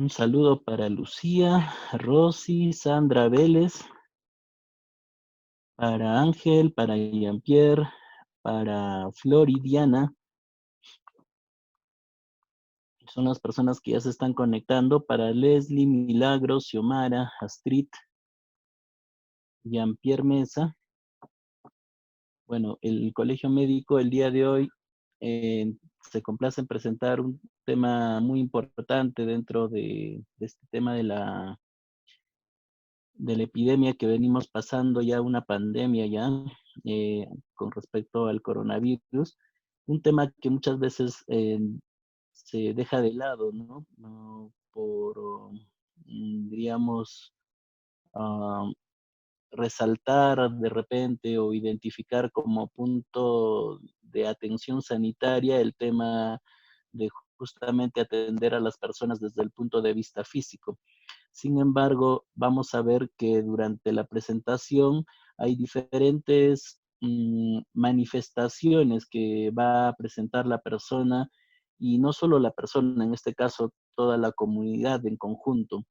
Un saludo para Lucía, Rosy, Sandra Vélez, para Ángel, para Jean-Pierre, para Flor y Diana. Son las personas que ya se están conectando. Para Leslie, Milagros, Xiomara, Astrid, Jean-Pierre Mesa. Bueno, el Colegio Médico el día de hoy se complace en presentar un tema muy importante dentro de este tema de la epidemia que venimos pasando, ya una pandemia ya, eh, con respecto al coronavirus, un tema que muchas veces se deja de lado, ¿no? Por, diríamos, ah, resaltar de repente o identificar como punto de atención sanitaria el tema de justamente atender a las personas desde el punto de vista físico. Sin embargo, vamos a ver que durante la presentación hay diferentes manifestaciones que va a presentar la persona y no solo la persona, en este caso toda la comunidad en conjunto.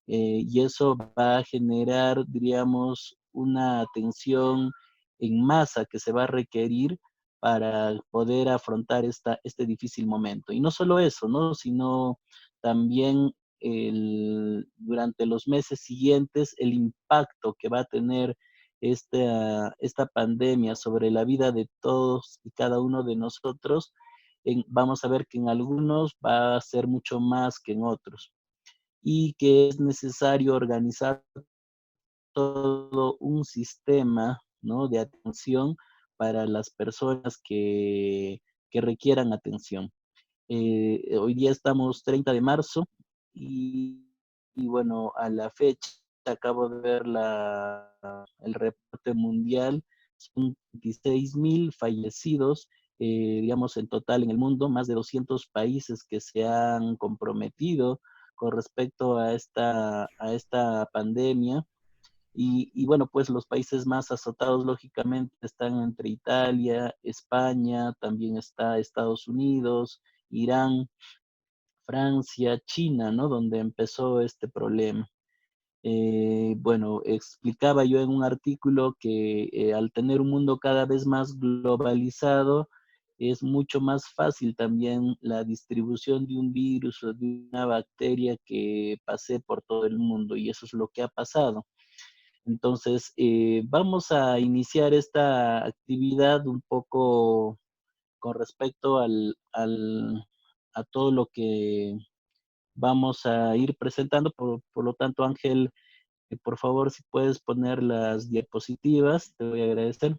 Y eso va a generar, diríamos, una atención en masa que se va a requerir para poder afrontar este difícil momento. Y no solo eso, ¿no? Sino también durante los meses siguientes el impacto que va a tener esta pandemia sobre la vida de todos y cada uno de nosotros, vamos a ver que en algunos va a ser mucho más que en otros y que es necesario organizar todo un sistema, ¿no?, de atención para las personas que requieran atención. Hoy día estamos 30 de marzo y, y bueno, a la fecha acabo de ver el reporte mundial, son 26,000 fallecidos, digamos, en total en el mundo, más de 200 países que se han comprometido con respecto a esta pandemia. Y bueno, pues los países más azotados lógicamente están entre Italia, España, también está Estados Unidos, Irán, Francia, China, ¿no? Donde empezó este problema. Bueno, explicaba yo en un artículo que al tener un mundo cada vez más globalizado, es mucho más fácil también la distribución de un virus o de una bacteria que pase por todo el mundo, y eso es lo que ha pasado. Entonces, vamos a iniciar esta actividad un poco con respecto a todo lo que vamos a ir presentando. Por lo tanto, Ángel, por favor, si puedes poner las diapositivas, te voy a agradecer.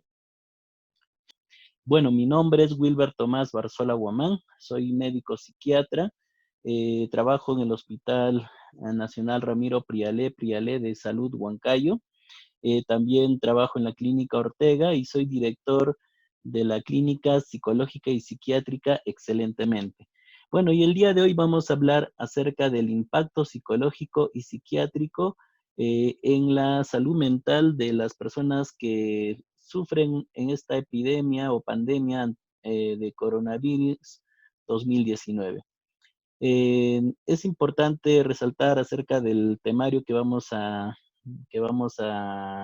Bueno, mi nombre es Wilber Tomás Barzola Guamán, soy médico psiquiatra, trabajo en el Hospital Nacional Ramiro Prialé de Salud Huancayo. También trabajo en la Clínica Ortega y soy director de la Clínica Psicológica y Psiquiátrica Excelentemente. Bueno, y el día de hoy vamos a hablar acerca del impacto psicológico y psiquiátrico en la salud mental de las personas que sufren en esta epidemia o pandemia de coronavirus 2019. Es importante resaltar acerca del temario que vamos a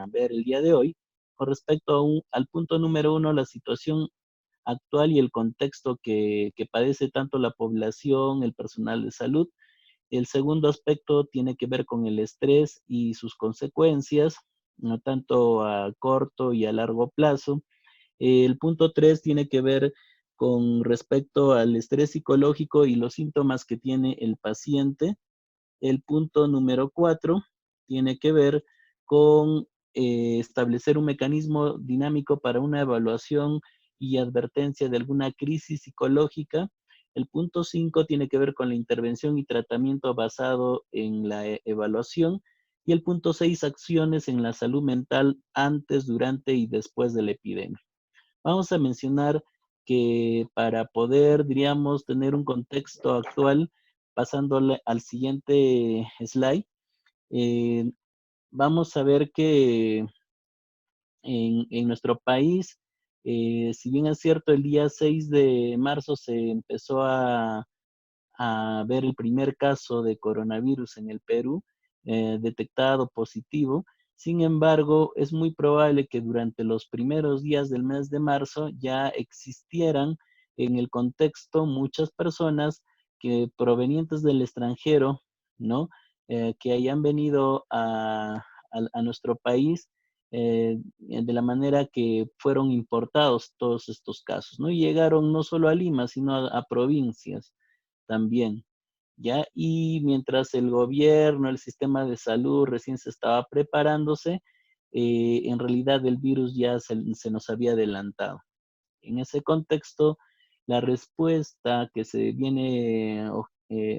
ver el día de hoy, con respecto al punto número uno, la situación actual y el contexto que padece tanto la población, el personal de salud. El segundo aspecto tiene que ver con el estrés y sus consecuencias, no tanto a corto y a largo plazo. El punto 3 tiene que ver con respecto al estrés psicológico y los síntomas que tiene el paciente. El punto número 4 tiene que ver con establecer un mecanismo dinámico para una evaluación y advertencia de alguna crisis psicológica. El punto 5 tiene que ver con la intervención y tratamiento basado en la evaluación. Y el punto 6, acciones en la salud mental antes, durante y después de la epidemia. Vamos a mencionar que para poder, diríamos, tener un contexto actual, pasándole al siguiente slide, eh, vamos a ver que en nuestro país, si bien es cierto, el día 6 de marzo se empezó a a ver el primer caso de coronavirus en el Perú, detectado positivo. Sin embargo, es muy probable que durante los primeros días del mes de marzo ya existieran en el contexto muchas personas que provenientes del extranjero, ¿no? Que hayan venido a nuestro país de la manera que fueron importados todos estos casos, ¿no? Y llegaron no solo a Lima, sino a provincias también, ¿ya? Y mientras el gobierno, el sistema de salud recién se estaba preparándose, en realidad el virus ya se nos había adelantado. En ese contexto, la respuesta que se viene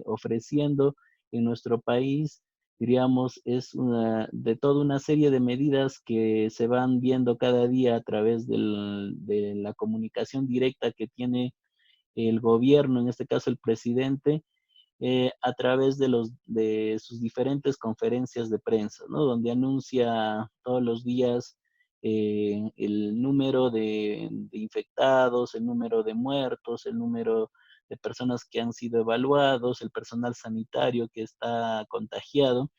ofreciendo en nuestro país, diríamos, es de toda una serie de medidas que se van viendo cada día a través de la comunicación directa que tiene el gobierno, en este caso el presidente, a través de sus diferentes conferencias de prensa, ¿no? Donde anuncia todos los días el número de infectados, el número de muertos, el número de personas que han sido evaluados, el personal sanitario que está contagiado.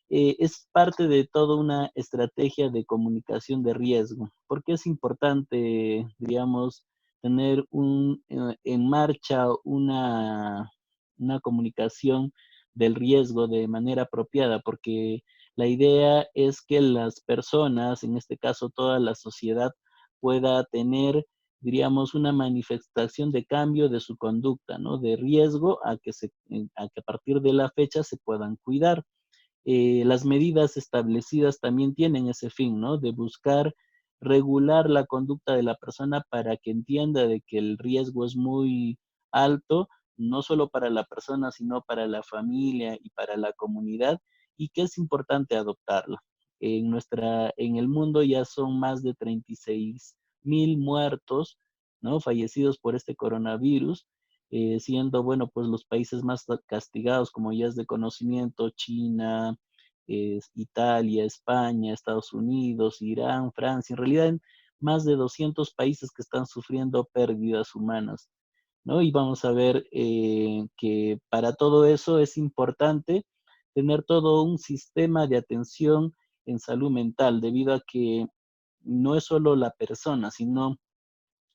Es parte de toda una estrategia de comunicación de riesgo. Porque es importante, digamos, tener en marcha una comunicación del riesgo de manera apropiada? Porque la idea es que las personas, en este caso toda la sociedad, pueda tener, diríamos, una manifestación de cambio de su conducta, ¿no? De riesgo a que a partir de la fecha se puedan cuidar. Las medidas establecidas también tienen ese fin, ¿no? De buscar regular la conducta de la persona para que entienda de que el riesgo es muy alto, no solo para la persona, sino para la familia y para la comunidad, y que es importante adoptarla. En el mundo ya son más de 36.000 muertos, ¿no? Fallecidos por este coronavirus, siendo, bueno, pues los países más castigados, como ya es de conocimiento, China, Italia, España, Estados Unidos, Irán, Francia, en realidad en más de 200 países que están sufriendo pérdidas humanas, ¿no? Y vamos a ver que para todo eso es importante tener todo un sistema de atención en salud mental, debido a que no es solo la persona, sino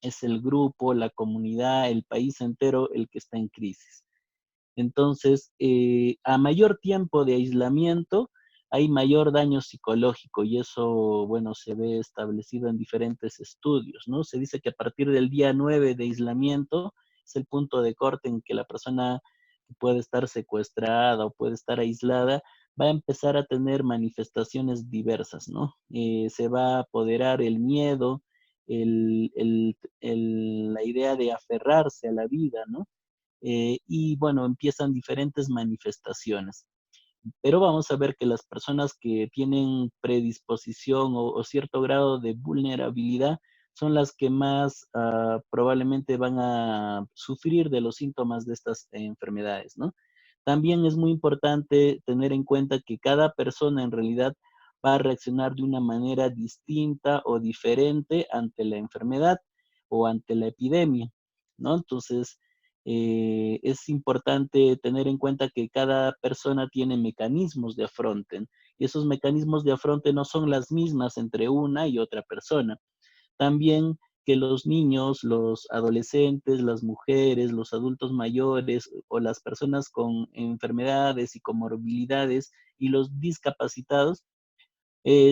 es el grupo, la comunidad, el país entero el que está en crisis. Entonces, a mayor tiempo de aislamiento, hay mayor daño psicológico y eso, bueno, se ve establecido en diferentes estudios, ¿no? Se dice que a partir del día 9 de aislamiento es el punto de corte en que la persona puede estar secuestrada o puede estar aislada, va a empezar a tener manifestaciones diversas, ¿no? Se va a apoderar el miedo, la idea de aferrarse a la vida, ¿no? Y bueno, empiezan diferentes manifestaciones. Pero vamos a ver que las personas que tienen predisposición o cierto grado de vulnerabilidad son las que más probablemente van a sufrir de los síntomas de estas enfermedades, ¿no? También es muy importante tener en cuenta que cada persona en realidad va a reaccionar de una manera distinta o diferente ante la enfermedad o ante la epidemia, ¿no? Entonces, es importante tener en cuenta que cada persona tiene mecanismos de afronte, y esos mecanismos de afronte no son las mismas entre una y otra persona. También que los niños, los adolescentes, las mujeres, los adultos mayores o las personas con enfermedades y comorbilidades y los discapacitados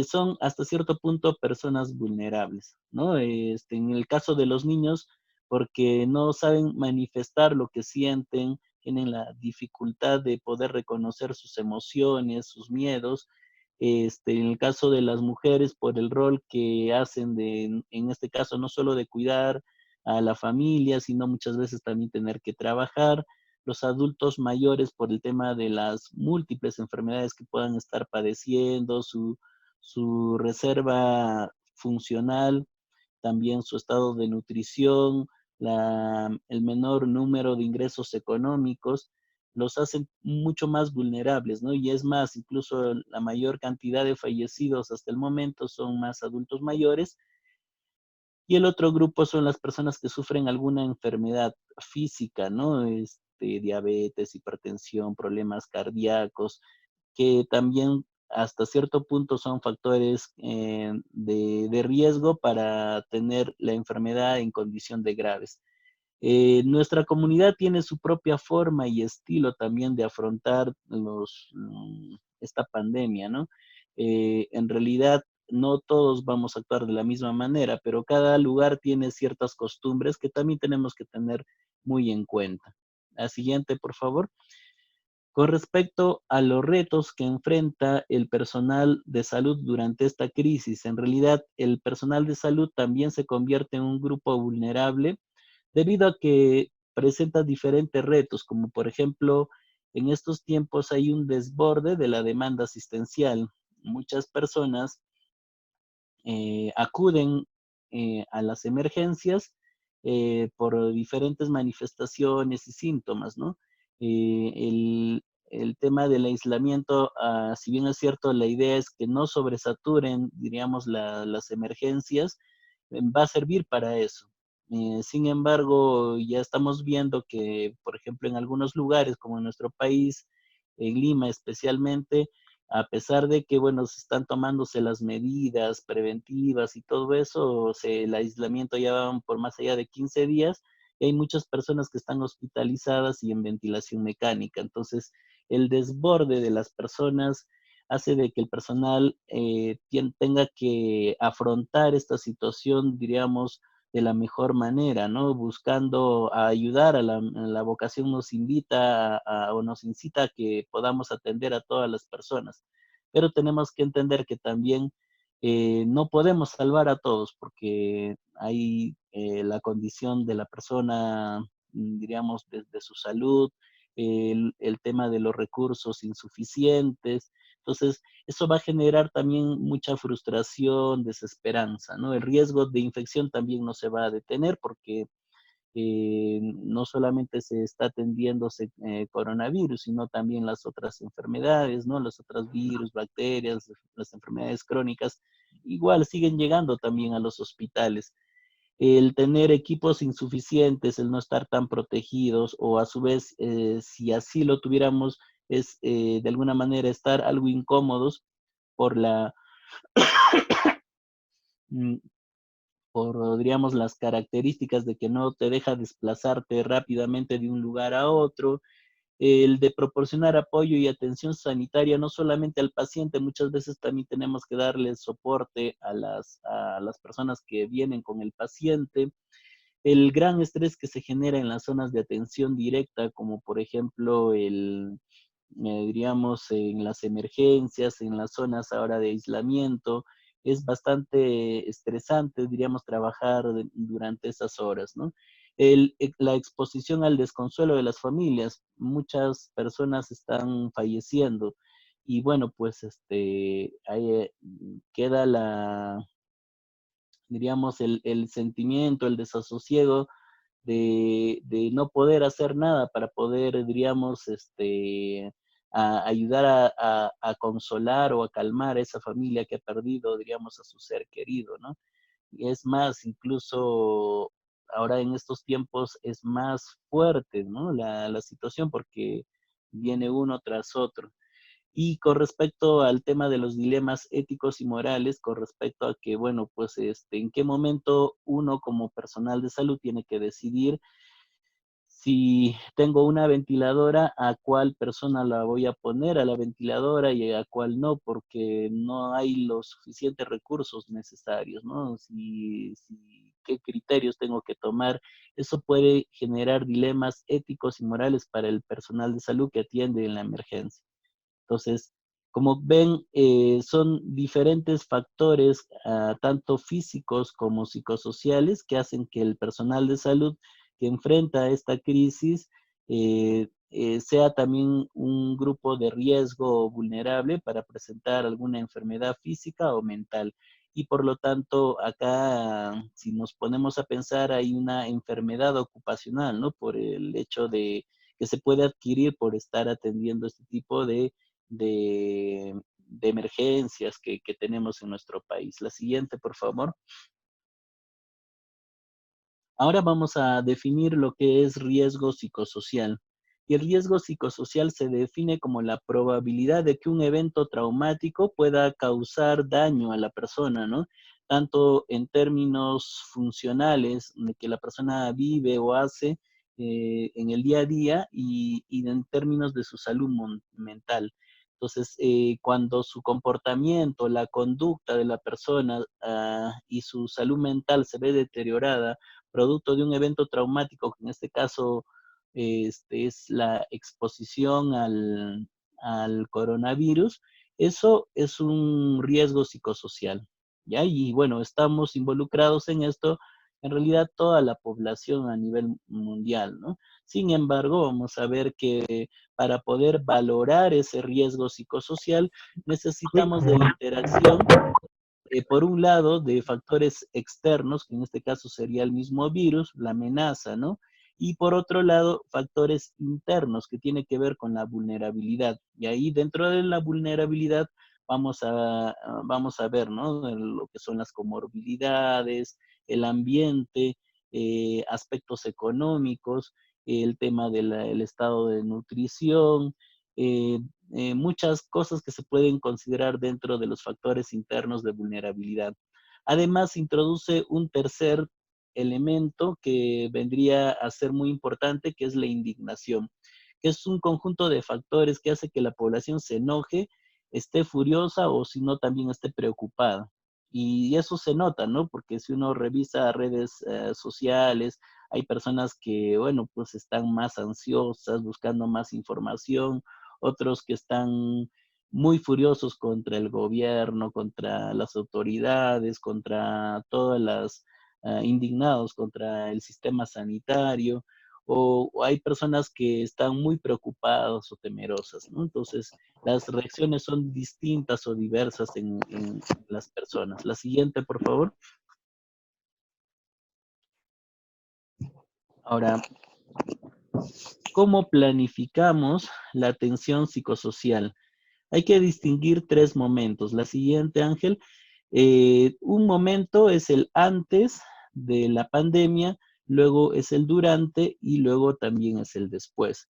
son hasta cierto punto personas vulnerables, ¿no? En el caso de los niños, porque no saben manifestar lo que sienten, tienen la dificultad de poder reconocer sus emociones, sus miedos. En el caso de las mujeres, por el rol que hacen en este caso, no solo de cuidar a la familia, sino muchas veces también tener que trabajar. Los adultos mayores por el tema de las múltiples enfermedades que puedan estar padeciendo, su reserva funcional, también su estado de nutrición, el menor número de ingresos económicos, los hacen mucho más vulnerables, ¿no? Y es más, incluso la mayor cantidad de fallecidos hasta el momento son más adultos mayores. Y el otro grupo son las personas que sufren alguna enfermedad física, ¿no? diabetes, hipertensión, problemas cardíacos, que también hasta cierto punto son factores de riesgo para tener la enfermedad en condición de graves. Nuestra comunidad tiene su propia forma y estilo también de afrontar esta pandemia, ¿no? En realidad, no todos vamos a actuar de la misma manera, pero cada lugar tiene ciertas costumbres que también tenemos que tener muy en cuenta. La siguiente, por favor. Con respecto a los retos que enfrenta el personal de salud durante esta crisis, en realidad el personal de salud también se convierte en un grupo vulnerable debido a que presenta diferentes retos, como por ejemplo, en estos tiempos hay un desborde de la demanda asistencial. Muchas personas acuden a las emergencias por diferentes manifestaciones y síntomas, ¿no? El tema del aislamiento, si bien es cierto, la idea es que no sobresaturen, diríamos, las emergencias, va a servir para eso. Sin embargo, ya estamos viendo que, por ejemplo, en algunos lugares, como en nuestro país, en Lima especialmente, a pesar de que, bueno, se están tomándose las medidas preventivas y todo eso, el aislamiento ya va por más allá de 15 días y hay muchas personas que están hospitalizadas y en ventilación mecánica. Entonces, el desborde de las personas hace de que el personal tenga que afrontar esta situación, diríamos, de la mejor manera, ¿no? Buscando ayudar a la vocación nos invita o nos incita a que podamos atender a todas las personas. Pero tenemos que entender que también no podemos salvar a todos porque hay la condición de la persona, diríamos, de su salud, el tema de los recursos insuficientes. Entonces, eso va a generar también mucha frustración, desesperanza, ¿no? El riesgo de infección también no se va a detener porque no solamente se está atendiéndose coronavirus, sino también las otras enfermedades, ¿no? Los otros virus, bacterias, las enfermedades crónicas, igual siguen llegando también a los hospitales. El tener equipos insuficientes, el no estar tan protegidos, o a su vez, si así lo tuviéramos, es de alguna manera estar algo incómodos por mm, por, diríamos, las características de que no te deja desplazarte rápidamente de un lugar a otro, el de proporcionar apoyo y atención sanitaria no solamente al paciente, muchas veces también tenemos que darle soporte a las personas que vienen con el paciente, el gran estrés que se genera en las zonas de atención directa, como por ejemplo diríamos, en las emergencias, en las zonas ahora de aislamiento, es bastante estresante, diríamos, trabajar durante esas horas, ¿no? La exposición al desconsuelo de las familias, muchas personas están falleciendo y bueno, pues ahí queda diríamos, el sentimiento, el desasosiego de no poder hacer nada para poder, diríamos, ayudar a consolar o a calmar a esa familia que ha perdido, diríamos, a su ser querido, ¿no? Y es más, incluso ahora en estos tiempos es más fuerte, ¿no? La situación porque viene uno tras otro. Y con respecto al tema de los dilemas éticos y morales, con respecto a que, bueno, pues, en qué momento uno como personal de salud tiene que decidir si tengo una ventiladora, a cuál persona la voy a poner a la ventiladora y a cuál no, porque no hay los suficientes recursos necesarios, ¿no? Qué criterios tengo que tomar. Eso puede generar dilemas éticos y morales para el personal de salud que atiende en la emergencia. Entonces, como ven, son diferentes factores, tanto físicos como psicosociales, que hacen que el personal de salud que enfrenta esta crisis sea también un grupo de riesgo vulnerable para presentar alguna enfermedad física o mental. Y por lo tanto, acá, si nos ponemos a pensar, hay una enfermedad ocupacional, ¿no? Por el hecho de que se puede adquirir por estar atendiendo este tipo de emergencias que tenemos en nuestro país. La siguiente, por favor. Ahora vamos a definir lo que es riesgo psicosocial. Y el riesgo psicosocial se define como la probabilidad de que un evento traumático pueda causar daño a la persona, ¿no? Tanto en términos funcionales, de que la persona vive o hace en el día a día, y en términos de su salud mental. Entonces, cuando su comportamiento, la conducta de la persona y su salud mental se ve deteriorada, producto de un evento traumático, que en este caso es la exposición al coronavirus, eso es un riesgo psicosocial, ¿ya? Y bueno, estamos involucrados en esto, en realidad toda la población a nivel mundial, ¿no? Sin embargo, vamos a ver que para poder valorar ese riesgo psicosocial, necesitamos de la interacción, por un lado, de factores externos, que en este caso sería el mismo virus, la amenaza, ¿no? Y por otro lado, factores internos, que tiene que ver con la vulnerabilidad. Y ahí dentro de la vulnerabilidad vamos a ver, ¿no? Lo que son las comorbilidades, el ambiente, aspectos económicos, el tema del estado de nutrición, eh, muchas cosas que se pueden considerar dentro de los factores internos de vulnerabilidad. Además, introduce un tercer elemento que vendría a ser muy importante, que es la indignación, que es un conjunto de factores que hace que la población se enoje, esté furiosa o si no también esté preocupada. Y eso se nota, ¿no? Porque si uno revisa redes sociales, hay personas que, bueno, pues están más ansiosas, buscando más información, otros que están muy furiosos contra el gobierno, contra las autoridades, contra todas las, indignados contra el sistema sanitario, o hay personas que están muy preocupadas o temerosas, ¿no? Entonces, las reacciones son distintas o diversas en las personas. La siguiente, por favor. Ahora, ¿cómo planificamos la atención psicosocial? Hay que distinguir tres momentos. La siguiente, Ángel, un momento es el antes de la pandemia, luego es el durante y luego también es el después.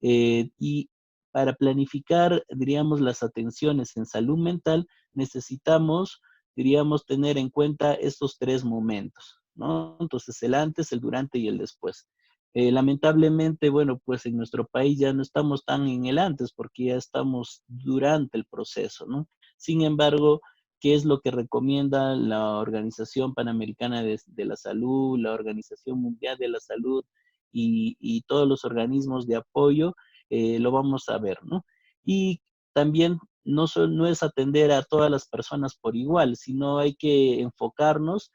Y para planificar, diríamos, las atenciones en salud mental, necesitamos, diríamos, tener en cuenta estos tres momentos, ¿no? Entonces, el antes, el durante y el después. Lamentablemente, bueno, pues en nuestro país ya no estamos tan en el antes porque ya estamos durante el proceso, ¿no? Sin embargo, ¿qué es lo que recomienda la Organización Panamericana de la Salud, la Organización Mundial de la Salud y todos los organismos de apoyo? Lo vamos a ver, ¿no? Y también no es atender a todas las personas por igual, sino hay que enfocarnos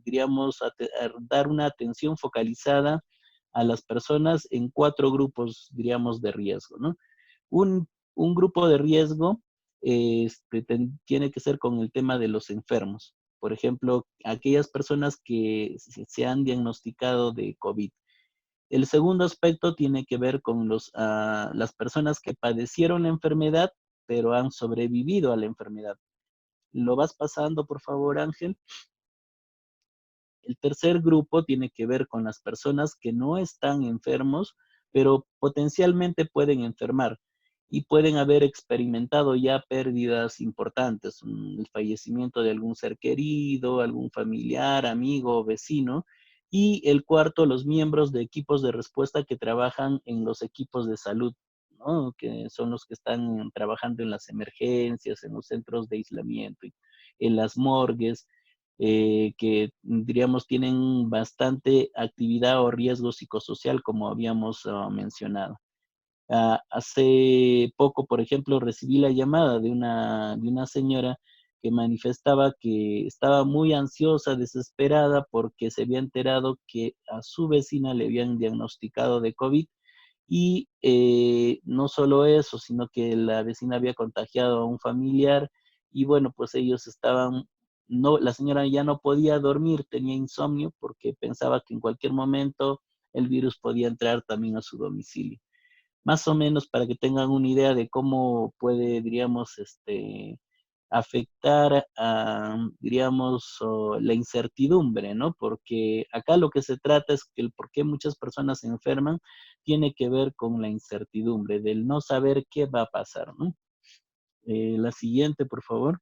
diríamos, dar una atención focalizada a las personas en cuatro grupos, diríamos, de riesgo, ¿no? Un grupo de riesgo tiene que ser con el tema de los enfermos. Por ejemplo, aquellas personas que se han diagnosticado de COVID. El segundo aspecto tiene que ver con las personas que padecieron la enfermedad, pero han sobrevivido a la enfermedad. ¿Lo vas pasando, por favor, Ángel? El tercer grupo tiene que ver con las personas que no están enfermos, pero potencialmente pueden enfermar y pueden haber experimentado ya pérdidas importantes, el fallecimiento de algún ser querido, algún familiar, amigo o vecino. Y el cuarto, los miembros de equipos de respuesta que trabajan en los equipos de salud, ¿no? Que son los que están trabajando en las emergencias, en los centros de aislamiento, en las morgues, que diríamos tienen bastante actividad o riesgo psicosocial, como habíamos mencionado. Hace poco, por ejemplo, recibí la llamada de una señora que manifestaba que estaba muy ansiosa, desesperada, porque se había enterado que a su vecina le habían diagnosticado de COVID. Y no solo eso, sino que la vecina había contagiado a un familiar y bueno, pues ellos estaban, no, la señora ya no podía dormir, tenía insomnio porque pensaba que en cualquier momento el virus podía entrar también a su domicilio. Más o menos para que tengan una idea de cómo puede, diríamos, afectar diríamos, la incertidumbre, ¿no? Porque acá lo que se trata es que el por qué muchas personas se enferman tiene que ver con la incertidumbre, del no saber qué va a pasar, ¿no? La siguiente, por favor.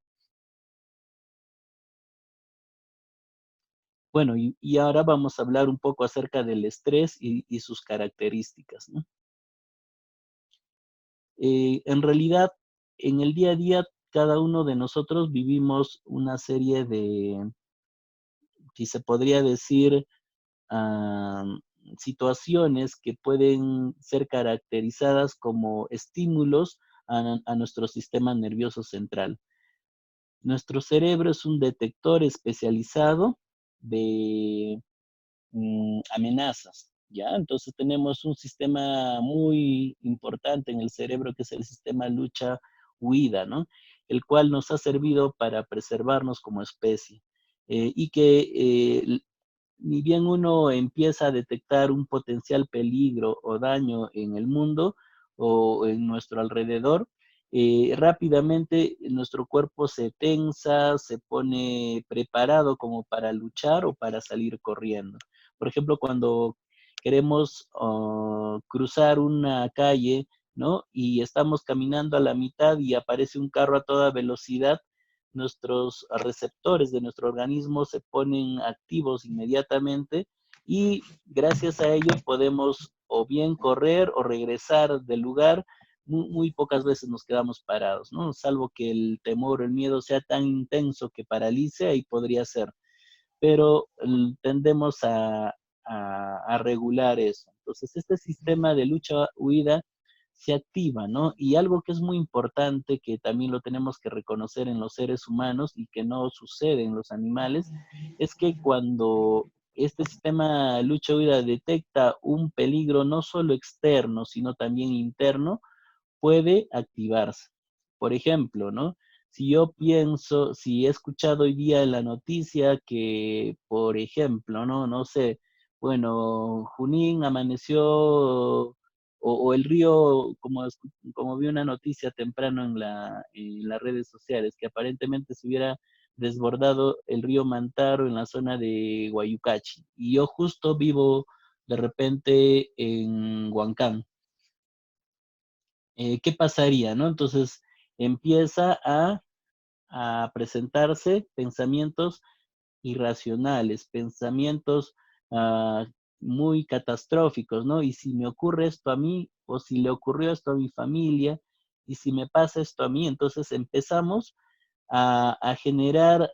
Bueno, y ahora vamos a hablar un poco acerca del estrés y sus características, ¿no? En realidad, en el día a día, cada uno de nosotros vivimos una serie de, si se podría decir, am, situaciones que pueden ser caracterizadas como estímulos a nuestro sistema nervioso central. Nuestro cerebro es un detector especializado de amenazas, ¿ya? Entonces tenemos un sistema muy importante en el cerebro que es el sistema lucha-huida, ¿no? El cual nos ha servido para preservarnos como especie. Y que ni bien uno empieza a detectar un potencial peligro o daño en el mundo o en nuestro alrededor, rápidamente nuestro cuerpo se tensa, se pone preparado como para luchar o para salir corriendo. Por ejemplo, cuando queremos cruzar una calle, ¿no? Y estamos caminando a la mitad y aparece un carro a toda velocidad, nuestros receptores de nuestro organismo se ponen activos inmediatamente y gracias a ello podemos o bien correr o regresar del lugar. Muy pocas veces nos quedamos parados, ¿no? Salvo que el temor o el miedo sea tan intenso que paralice, ahí podría ser, pero tendemos a regular eso. Entonces, este sistema de lucha-huida se activa, ¿no? Y algo que es muy importante, que también lo tenemos que reconocer en los seres humanos y que no sucede en los animales, es que cuando este sistema lucha-huida detecta un peligro no solo externo, sino también interno, puede activarse. Por ejemplo, ¿no? Si yo pienso, si he escuchado hoy día en la noticia que, por ejemplo, ¿no? No sé, bueno, Junín amaneció, o el río, como vi una noticia temprano en las redes sociales, que aparentemente se hubiera desbordado el río Mantaro en la zona de Guayucachi. Y yo justo vivo de repente en Huancán. ¿Qué pasaría, no? Entonces empieza a presentarse pensamientos irracionales, pensamientos ah, muy catastróficos, ¿no? Y si me ocurre esto a mí, o si le ocurrió esto a mi familia, y si me pasa esto a mí, entonces empezamos a generar,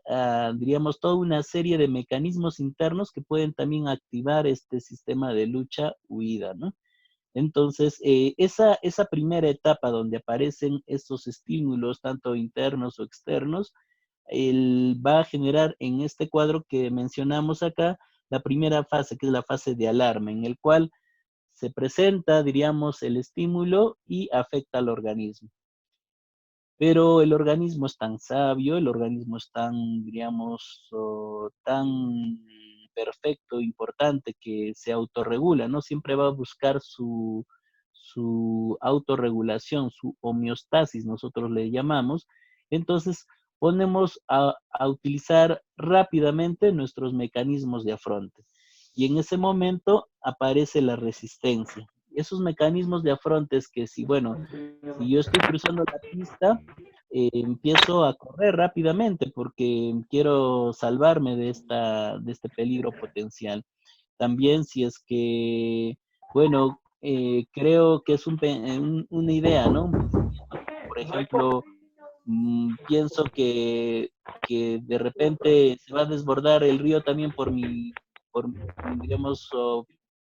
diríamos, toda una serie de mecanismos internos que pueden también activar este sistema de lucha-huida, ¿no? Entonces, esa primera etapa donde aparecen estos estímulos, tanto internos o externos, va a generar en este cuadro que mencionamos acá la primera fase, que es la fase de alarma, en el cual se presenta, diríamos, el estímulo y afecta al organismo. Pero el organismo es tan sabio, el organismo es tan, diríamos, tan perfecto, importante, que se autorregula, ¿no? Siempre va a buscar su autorregulación, su homeostasis, nosotros le llamamos. Entonces, ponemos a utilizar rápidamente nuestros mecanismos de afronte. Y en ese momento aparece la resistencia. Esos mecanismos de afronte es que si, bueno, si yo estoy cruzando la pista, empiezo a correr rápidamente porque quiero salvarme de este peligro potencial. También si es que, bueno, creo que es una idea, ¿no? Un pensamiento, por ejemplo, pienso que de repente se va a desbordar el río también por digamos,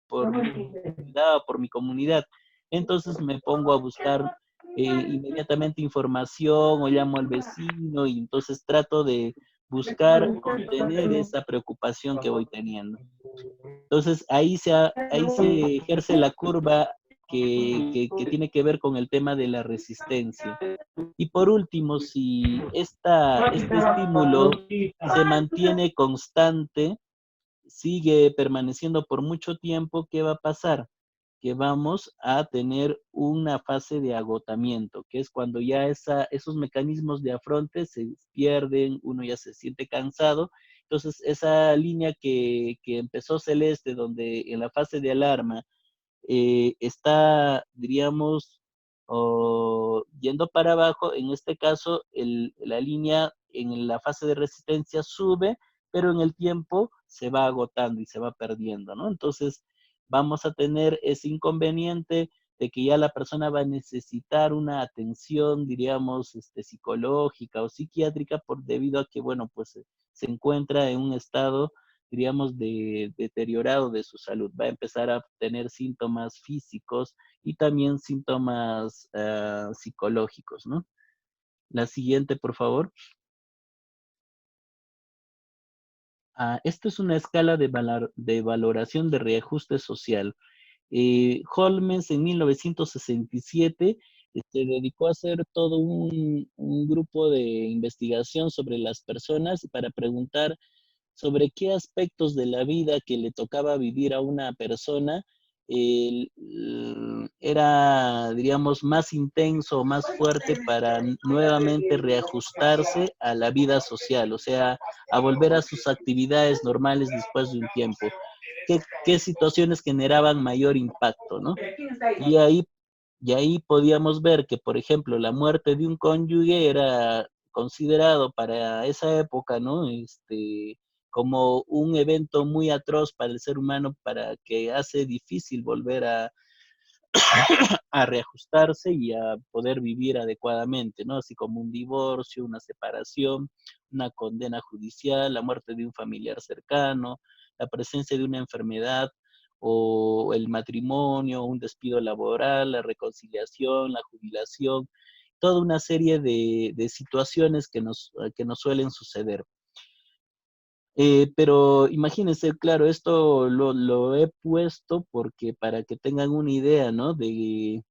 por mi ciudad o por mi comunidad. Entonces me pongo a buscar inmediatamente información o llamo al vecino y entonces trato de buscar contener esa preocupación que voy teniendo. Entonces ahí se ejerce la curva que tiene que ver con el tema de la resistencia. Y por último, si este estímulo se mantiene constante, sigue permaneciendo por mucho tiempo, ¿qué va a pasar? que vamos a tener una fase de agotamiento, que es cuando ya esos mecanismos de afronte se pierden, uno ya se siente cansado. Entonces, esa línea que empezó celeste, donde en la fase de alarma está, diríamos, yendo para abajo, en este caso la línea en la fase de resistencia sube, pero en el tiempo se va agotando y se va perdiendo, ¿no? Entonces vamos a tener ese inconveniente de que ya la persona va a necesitar una atención, diríamos, psicológica o psiquiátrica debido a que, bueno, pues se encuentra en un estado, diríamos, de deteriorado de su salud. Va a empezar a tener síntomas físicos y también síntomas psicológicos, ¿no? La siguiente, por favor. Esto es una escala de valoración de reajuste social. Holmes en 1967 se dedicó a hacer todo un grupo de investigación sobre las personas para preguntar sobre qué aspectos de la vida que le tocaba vivir a una persona era, diríamos, más intenso, más fuerte para nuevamente reajustarse a la vida social, o sea, a volver a sus actividades normales después de un tiempo. ¿Qué situaciones generaban mayor impacto, no? Y ahí y ahí podíamos ver que, por ejemplo, la muerte de un cónyuge era considerado para esa época, ¿no? Como un evento muy atroz para el ser humano, para que hace difícil volver a reajustarse y a poder vivir adecuadamente, ¿no? Así como un divorcio, una separación, una condena judicial, la muerte de un familiar cercano, la presencia de una enfermedad o el matrimonio, un despido laboral, la reconciliación, la jubilación, toda una serie de situaciones que nos suelen suceder. Pero imagínense, claro, esto lo he puesto porque para que tengan una idea, ¿no? De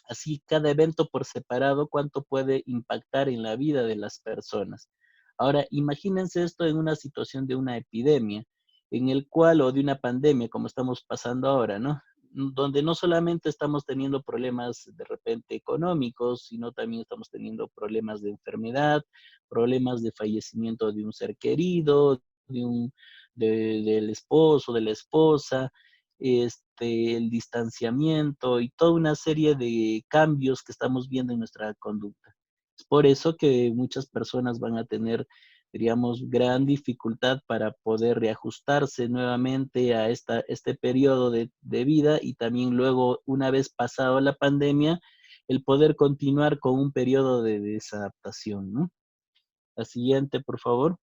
así cada evento por separado, cuánto puede impactar en la vida de las personas. Ahora, imagínense esto en una situación de una epidemia, en el cual, o de una pandemia, como estamos pasando ahora, ¿no? Donde no solamente estamos teniendo problemas de repente económicos, sino también estamos teniendo problemas de enfermedad, problemas de fallecimiento de un ser querido, de del esposo, de la esposa, el distanciamiento y toda una serie de cambios que estamos viendo en nuestra conducta. Es por eso que muchas personas van a tener, diríamos, gran dificultad para poder reajustarse nuevamente a este periodo de vida y también luego, una vez pasado la pandemia, el poder continuar con un periodo de desadaptación, ¿no? La siguiente, por favor.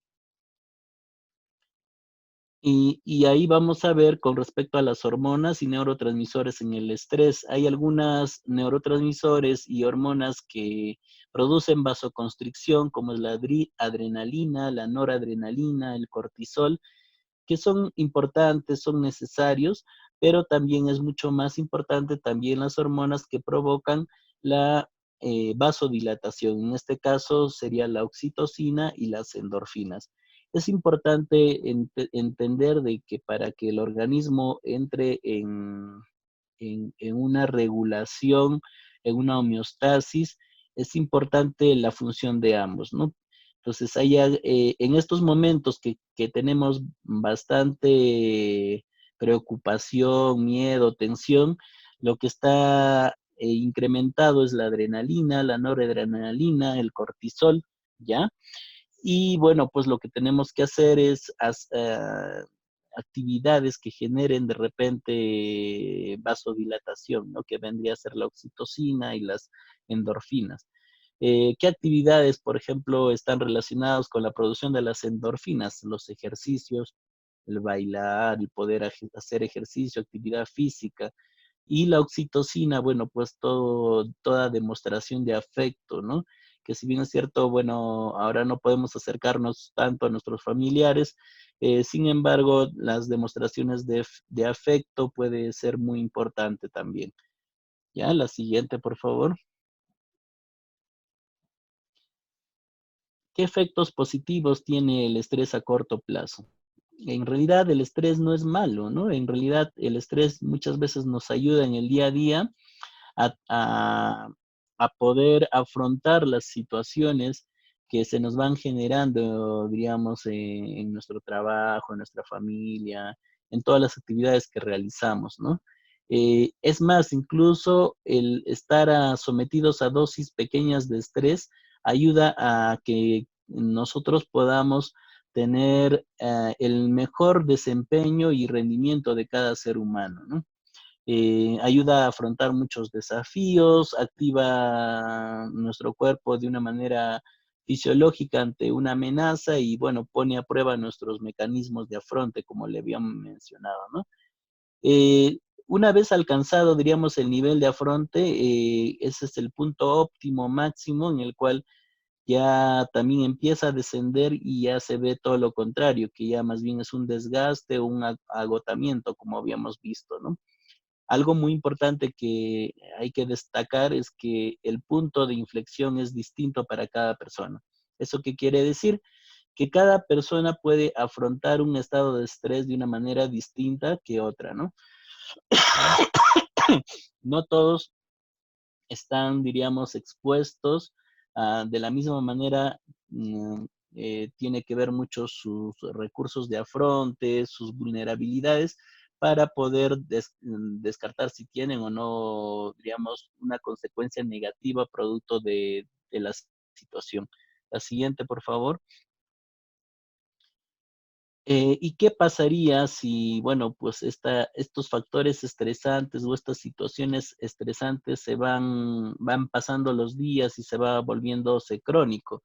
Y ahí vamos a ver con respecto a las hormonas y neurotransmisores en el estrés. Hay algunas neurotransmisores y hormonas que producen vasoconstricción, como es la adrenalina, la noradrenalina, el cortisol, que son importantes, son necesarios, pero también es mucho más importante también las hormonas que provocan la vasodilatación. En este caso sería la oxitocina y las endorfinas. Es importante entender de que para que el organismo entre en una regulación, en una homeostasis, es importante la función de ambos, ¿no? Entonces, en estos momentos que tenemos bastante preocupación, miedo, tensión, lo que está incrementado es la adrenalina, la noradrenalina, el cortisol, ¿ya? Y bueno, pues lo que tenemos que hacer es actividades que generen de repente vasodilatación, ¿no? Que vendría a ser la oxitocina y las endorfinas. ¿Qué actividades, por ejemplo, están relacionadas con la producción de las endorfinas? Los ejercicios, el bailar, el poder hacer ejercicio, actividad física. Y la oxitocina, bueno, pues toda demostración de afecto, ¿no? Que si bien es cierto, bueno, ahora no podemos acercarnos tanto a nuestros familiares, sin embargo, las demostraciones de afecto puede ser muy importante también. Ya, la siguiente, por favor. ¿Qué efectos positivos tiene el estrés a corto plazo? en realidad el estrés no es malo, ¿no? En realidad el estrés muchas veces nos ayuda en el día a día a, a- a poder afrontar las situaciones que se nos van generando, diríamos, en nuestro trabajo, en nuestra familia, en todas las actividades que realizamos, ¿no? Es más, incluso el estar sometidos a dosis pequeñas de estrés ayuda a que nosotros podamos tener el mejor desempeño y rendimiento de cada ser humano, ¿no? Ayuda a afrontar muchos desafíos, activa nuestro cuerpo de una manera fisiológica ante una amenaza y, bueno, pone a prueba nuestros mecanismos de afronte, como le habíamos mencionado, ¿no? Eh, una vez alcanzado, diríamos, el nivel de afronte, ese es el punto óptimo máximo en el cual ya también empieza a descender y ya se ve todo lo contrario, que ya más bien es un desgaste o un agotamiento, como habíamos visto, ¿no? Algo muy importante que hay que destacar es que el punto de inflexión es distinto para cada persona. ¿Eso qué quiere decir? Que cada persona puede afrontar un estado de estrés de una manera distinta que otra, ¿no? No todos están, diríamos, expuestos de la misma manera. mm, Tiene que ver mucho sus recursos de afronte, sus vulnerabilidades, para poder descartar si tienen o no, digamos, una consecuencia negativa producto de la situación. La siguiente, por favor. ¿Y qué pasaría si, bueno, pues estos factores estresantes o estas situaciones estresantes van pasando los días y se va volviéndose crónico?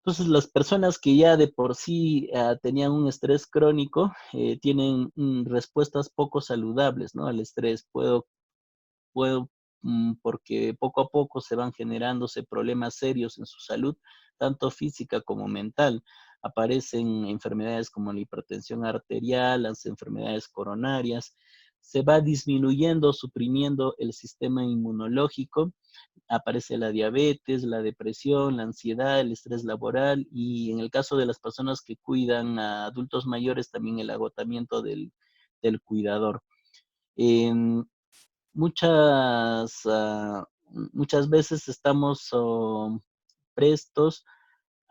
Entonces, las personas que ya de por sí tenían un estrés crónico tienen respuestas poco saludables, ¿no? Al estrés. Porque poco a poco se van generándose problemas serios en su salud, tanto física como mental. Aparecen enfermedades como la hipertensión arterial, las enfermedades coronarias, se va disminuyendo, suprimiendo el sistema inmunológico, aparece la diabetes, la depresión, la ansiedad, el estrés laboral y en el caso de las personas que cuidan a adultos mayores, también el agotamiento del cuidador. En, muchas veces estamos prestos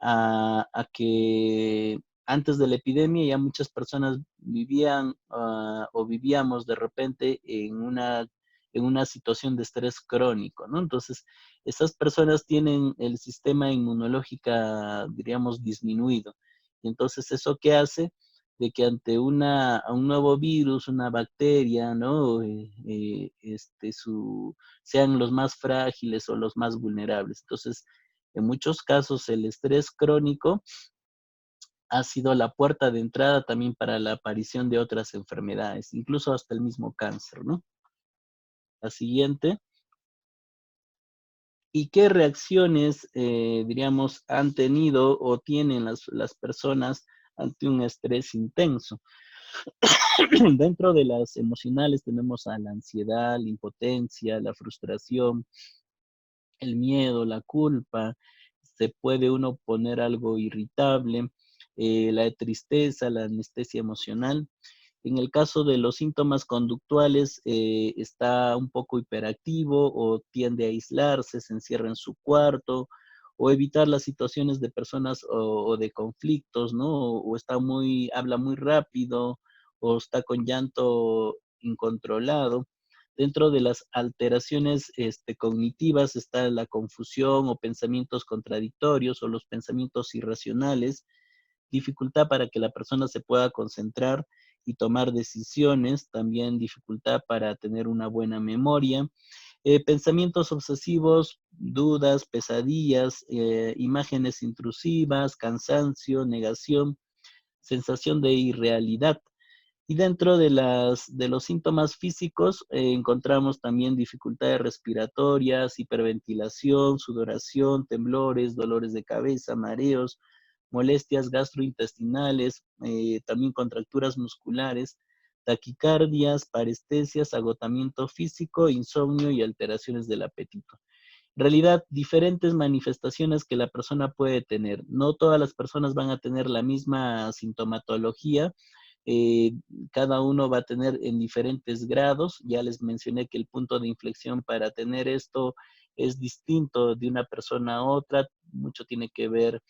a que antes de la epidemia ya muchas personas vivían o vivíamos de repente en una situación de estrés crónico, ¿no? Entonces, esas personas tienen el sistema inmunológico, diríamos, disminuido. Y entonces, ¿eso qué hace? De que ante a un nuevo virus, una bacteria, ¿no? Sean los más frágiles o los más vulnerables. Entonces, en muchos casos, el estrés crónico ha sido la puerta de entrada también para la aparición de otras enfermedades, incluso hasta el mismo cáncer, ¿no? La siguiente. ¿Y qué reacciones, diríamos, han tenido o tienen las personas ante un estrés intenso? Dentro de las emocionales tenemos a la ansiedad, la impotencia, la frustración, el miedo, la culpa, se puede uno poner algo irritable, la tristeza, la anestesia emocional. En el caso de los síntomas conductuales, está un poco hiperactivo o tiende a aislarse, se encierra en su cuarto o evitar las situaciones de personas o de conflictos, ¿no? O habla muy rápido o está con llanto incontrolado. Dentro de las alteraciones cognitivas está la confusión o pensamientos contradictorios o los pensamientos irracionales, dificultad para que la persona se pueda concentrar y tomar decisiones, también dificultad para tener una buena memoria, pensamientos obsesivos, dudas, pesadillas, imágenes intrusivas, cansancio, negación, sensación de irrealidad. Y dentro de los síntomas físicos encontramos también dificultades respiratorias, hiperventilación, sudoración, temblores, dolores de cabeza, mareos, molestias gastrointestinales, también contracturas musculares, taquicardias, parestesias, agotamiento físico, insomnio y alteraciones del apetito. realidad diferentes manifestaciones que la persona puede tener. No todas las personas van a tener la misma sintomatología, eh, cada uno va a tener en diferentes grados. Ya les mencioné que el punto de inflexión para tener esto es distinto de una persona a otra, mucho tiene que ver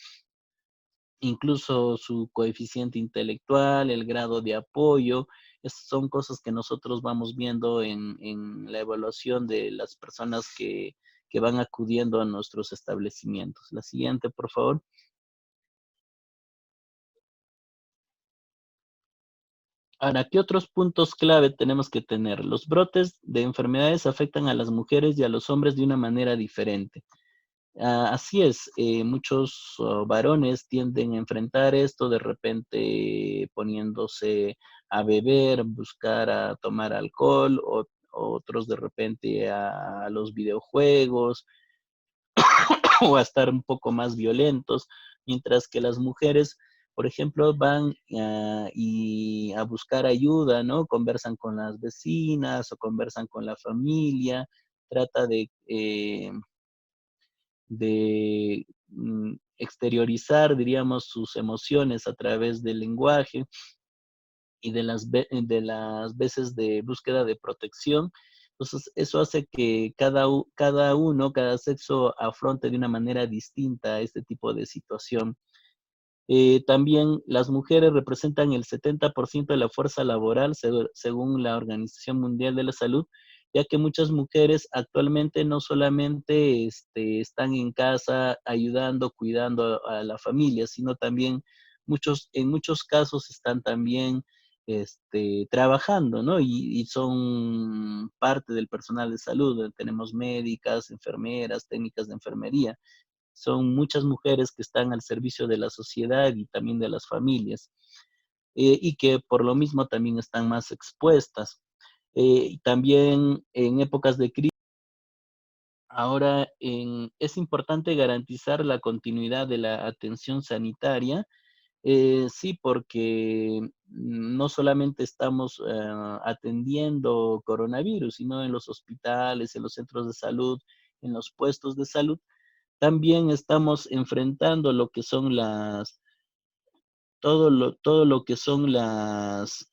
incluso su coeficiente intelectual, el grado de apoyo, son cosas que nosotros vamos viendo en la evaluación de las personas que van acudiendo a nuestros establecimientos. La siguiente, por favor. Ahora, ¿qué otros puntos clave tenemos que tener? Los brotes de enfermedades afectan a las mujeres y a los hombres de una manera diferente. Así es, muchos varones tienden a enfrentar esto de repente poniéndose a beber, buscar a tomar alcohol, o otros de repente a los videojuegos o a estar un poco más violentos, mientras que las mujeres, por ejemplo, van y a buscar ayuda, ¿no? Conversan con las vecinas o conversan con la familia, trata de exteriorizar, diríamos, sus emociones a través del lenguaje y de las veces de búsqueda de protección. Entonces, eso hace que cada uno, cada sexo afronte de una manera distinta este tipo de situación. También las mujeres representan el 70% de la fuerza laboral, según la Organización Mundial de la Salud, ya que muchas mujeres actualmente no solamente están en casa ayudando, cuidando a la familia, sino también en muchos casos están también trabajando, ¿no? Y son parte del personal de salud. Tenemos médicas, enfermeras, técnicas de enfermería. Son muchas mujeres que están al servicio de la sociedad y también de las familias, y que por lo mismo también están más expuestas. Y también en épocas de crisis, ahora es importante garantizar la continuidad de la atención sanitaria. Sí, porque no solamente estamos atendiendo coronavirus, sino en los hospitales, en los centros de salud, en los puestos de salud, también estamos enfrentando lo que son todo lo que son las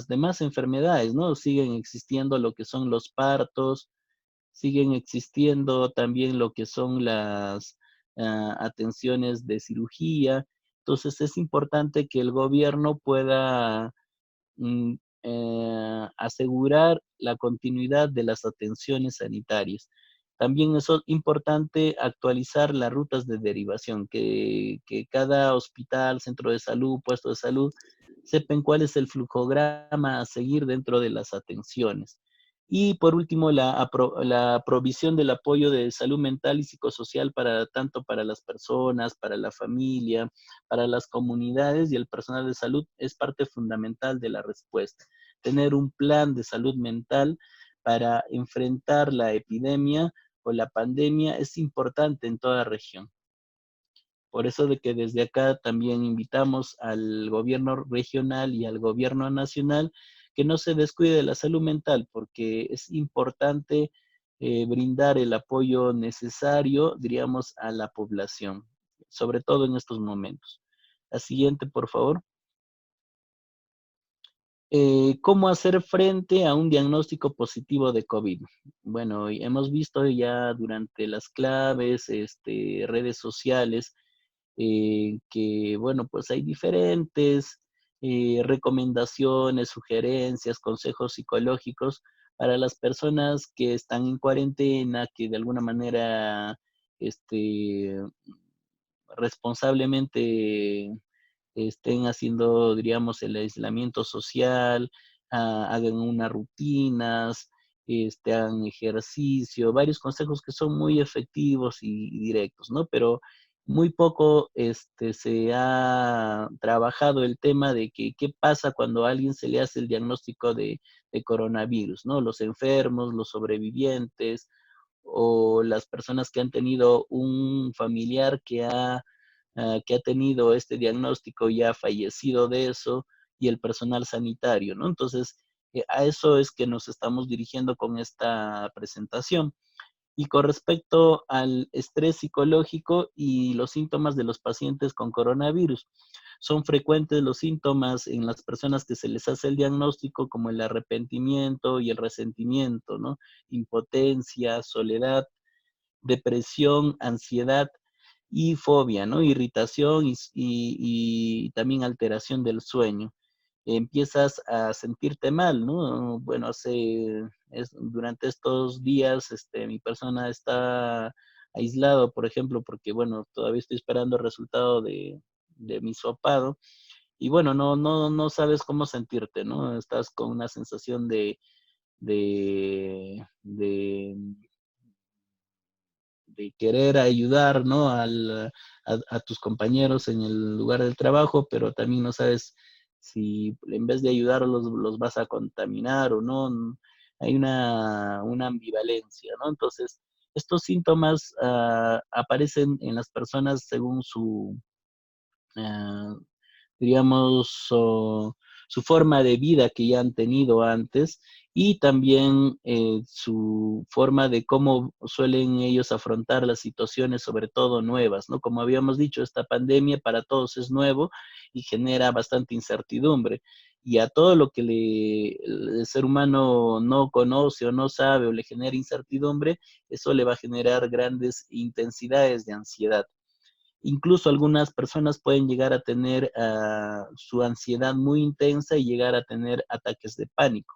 demás enfermedades, ¿no? Siguen existiendo lo que son los partos, siguen existiendo también lo que son las atenciones de cirugía. Entonces es importante que el gobierno pueda mm, asegurar la continuidad de las atenciones sanitarias. También es importante actualizar las rutas de derivación, que cada hospital, centro de salud, puesto de salud, sepan cuál es el flujograma a seguir dentro de las atenciones. Y por último, la provisión del apoyo de salud mental y psicosocial para tanto para las personas, para la familia, para las comunidades y el personal de salud es parte fundamental de la respuesta. Tener un plan de salud mental para enfrentar la epidemia o la pandemia es importante en toda región. Por eso de que desde acá también invitamos al gobierno regional y al gobierno nacional que no se descuide de la salud mental, porque es importante brindar el apoyo necesario, diríamos, a la población, sobre todo en estos momentos. La siguiente, por favor. ¿Cómo hacer frente a un diagnóstico positivo de COVID? Bueno, y hemos visto ya durante las claves, redes sociales, que, bueno, pues hay diferentes recomendaciones, sugerencias, consejos psicológicos para las personas que están en cuarentena, que de alguna manera este, responsablemente estén haciendo, diríamos, el aislamiento social, hagan unas rutinas, hagan ejercicio, varios consejos que son muy efectivos y directos, ¿no? Pero muy poco se ha trabajado el tema de que qué pasa cuando a alguien se le hace el diagnóstico de coronavirus, ¿no? Los enfermos, los sobrevivientes o las personas que han tenido un familiar que ha tenido este diagnóstico y ha fallecido de eso, y el personal sanitario, ¿no? Entonces, a eso es que nos estamos dirigiendo con esta presentación. Y con respecto al estrés psicológico y los síntomas de los pacientes con coronavirus, son frecuentes los síntomas en las personas que se les hace el diagnóstico, como el arrepentimiento y el resentimiento, ¿no? Impotencia, soledad, depresión, ansiedad y fobia, ¿no? Irritación y también alteración del sueño. Empiezas a sentirte mal, ¿no? Bueno, durante estos días mi persona está aislado, por ejemplo, porque, bueno, todavía estoy esperando el resultado de mi hisopado y, bueno, no sabes cómo sentirte, ¿no? Estás con una sensación de querer ayudar, ¿no? A tus compañeros en el lugar del trabajo, pero también no sabes si en vez de ayudarlos los vas a contaminar o no. Hay una ambivalencia, ¿no? Entonces, estos síntomas aparecen en las personas según ah, digamos, su forma de vida que ya han tenido antes y también su forma de cómo suelen ellos afrontar las situaciones, sobre todo nuevas, ¿no? Como habíamos dicho, esta pandemia para todos es nuevo y genera bastante incertidumbre. Y a todo lo que el ser humano no conoce o no sabe o le genera incertidumbre, eso le va a generar grandes intensidades de ansiedad. Incluso algunas personas pueden llegar a tener su ansiedad muy intensa y llegar a tener ataques de pánico,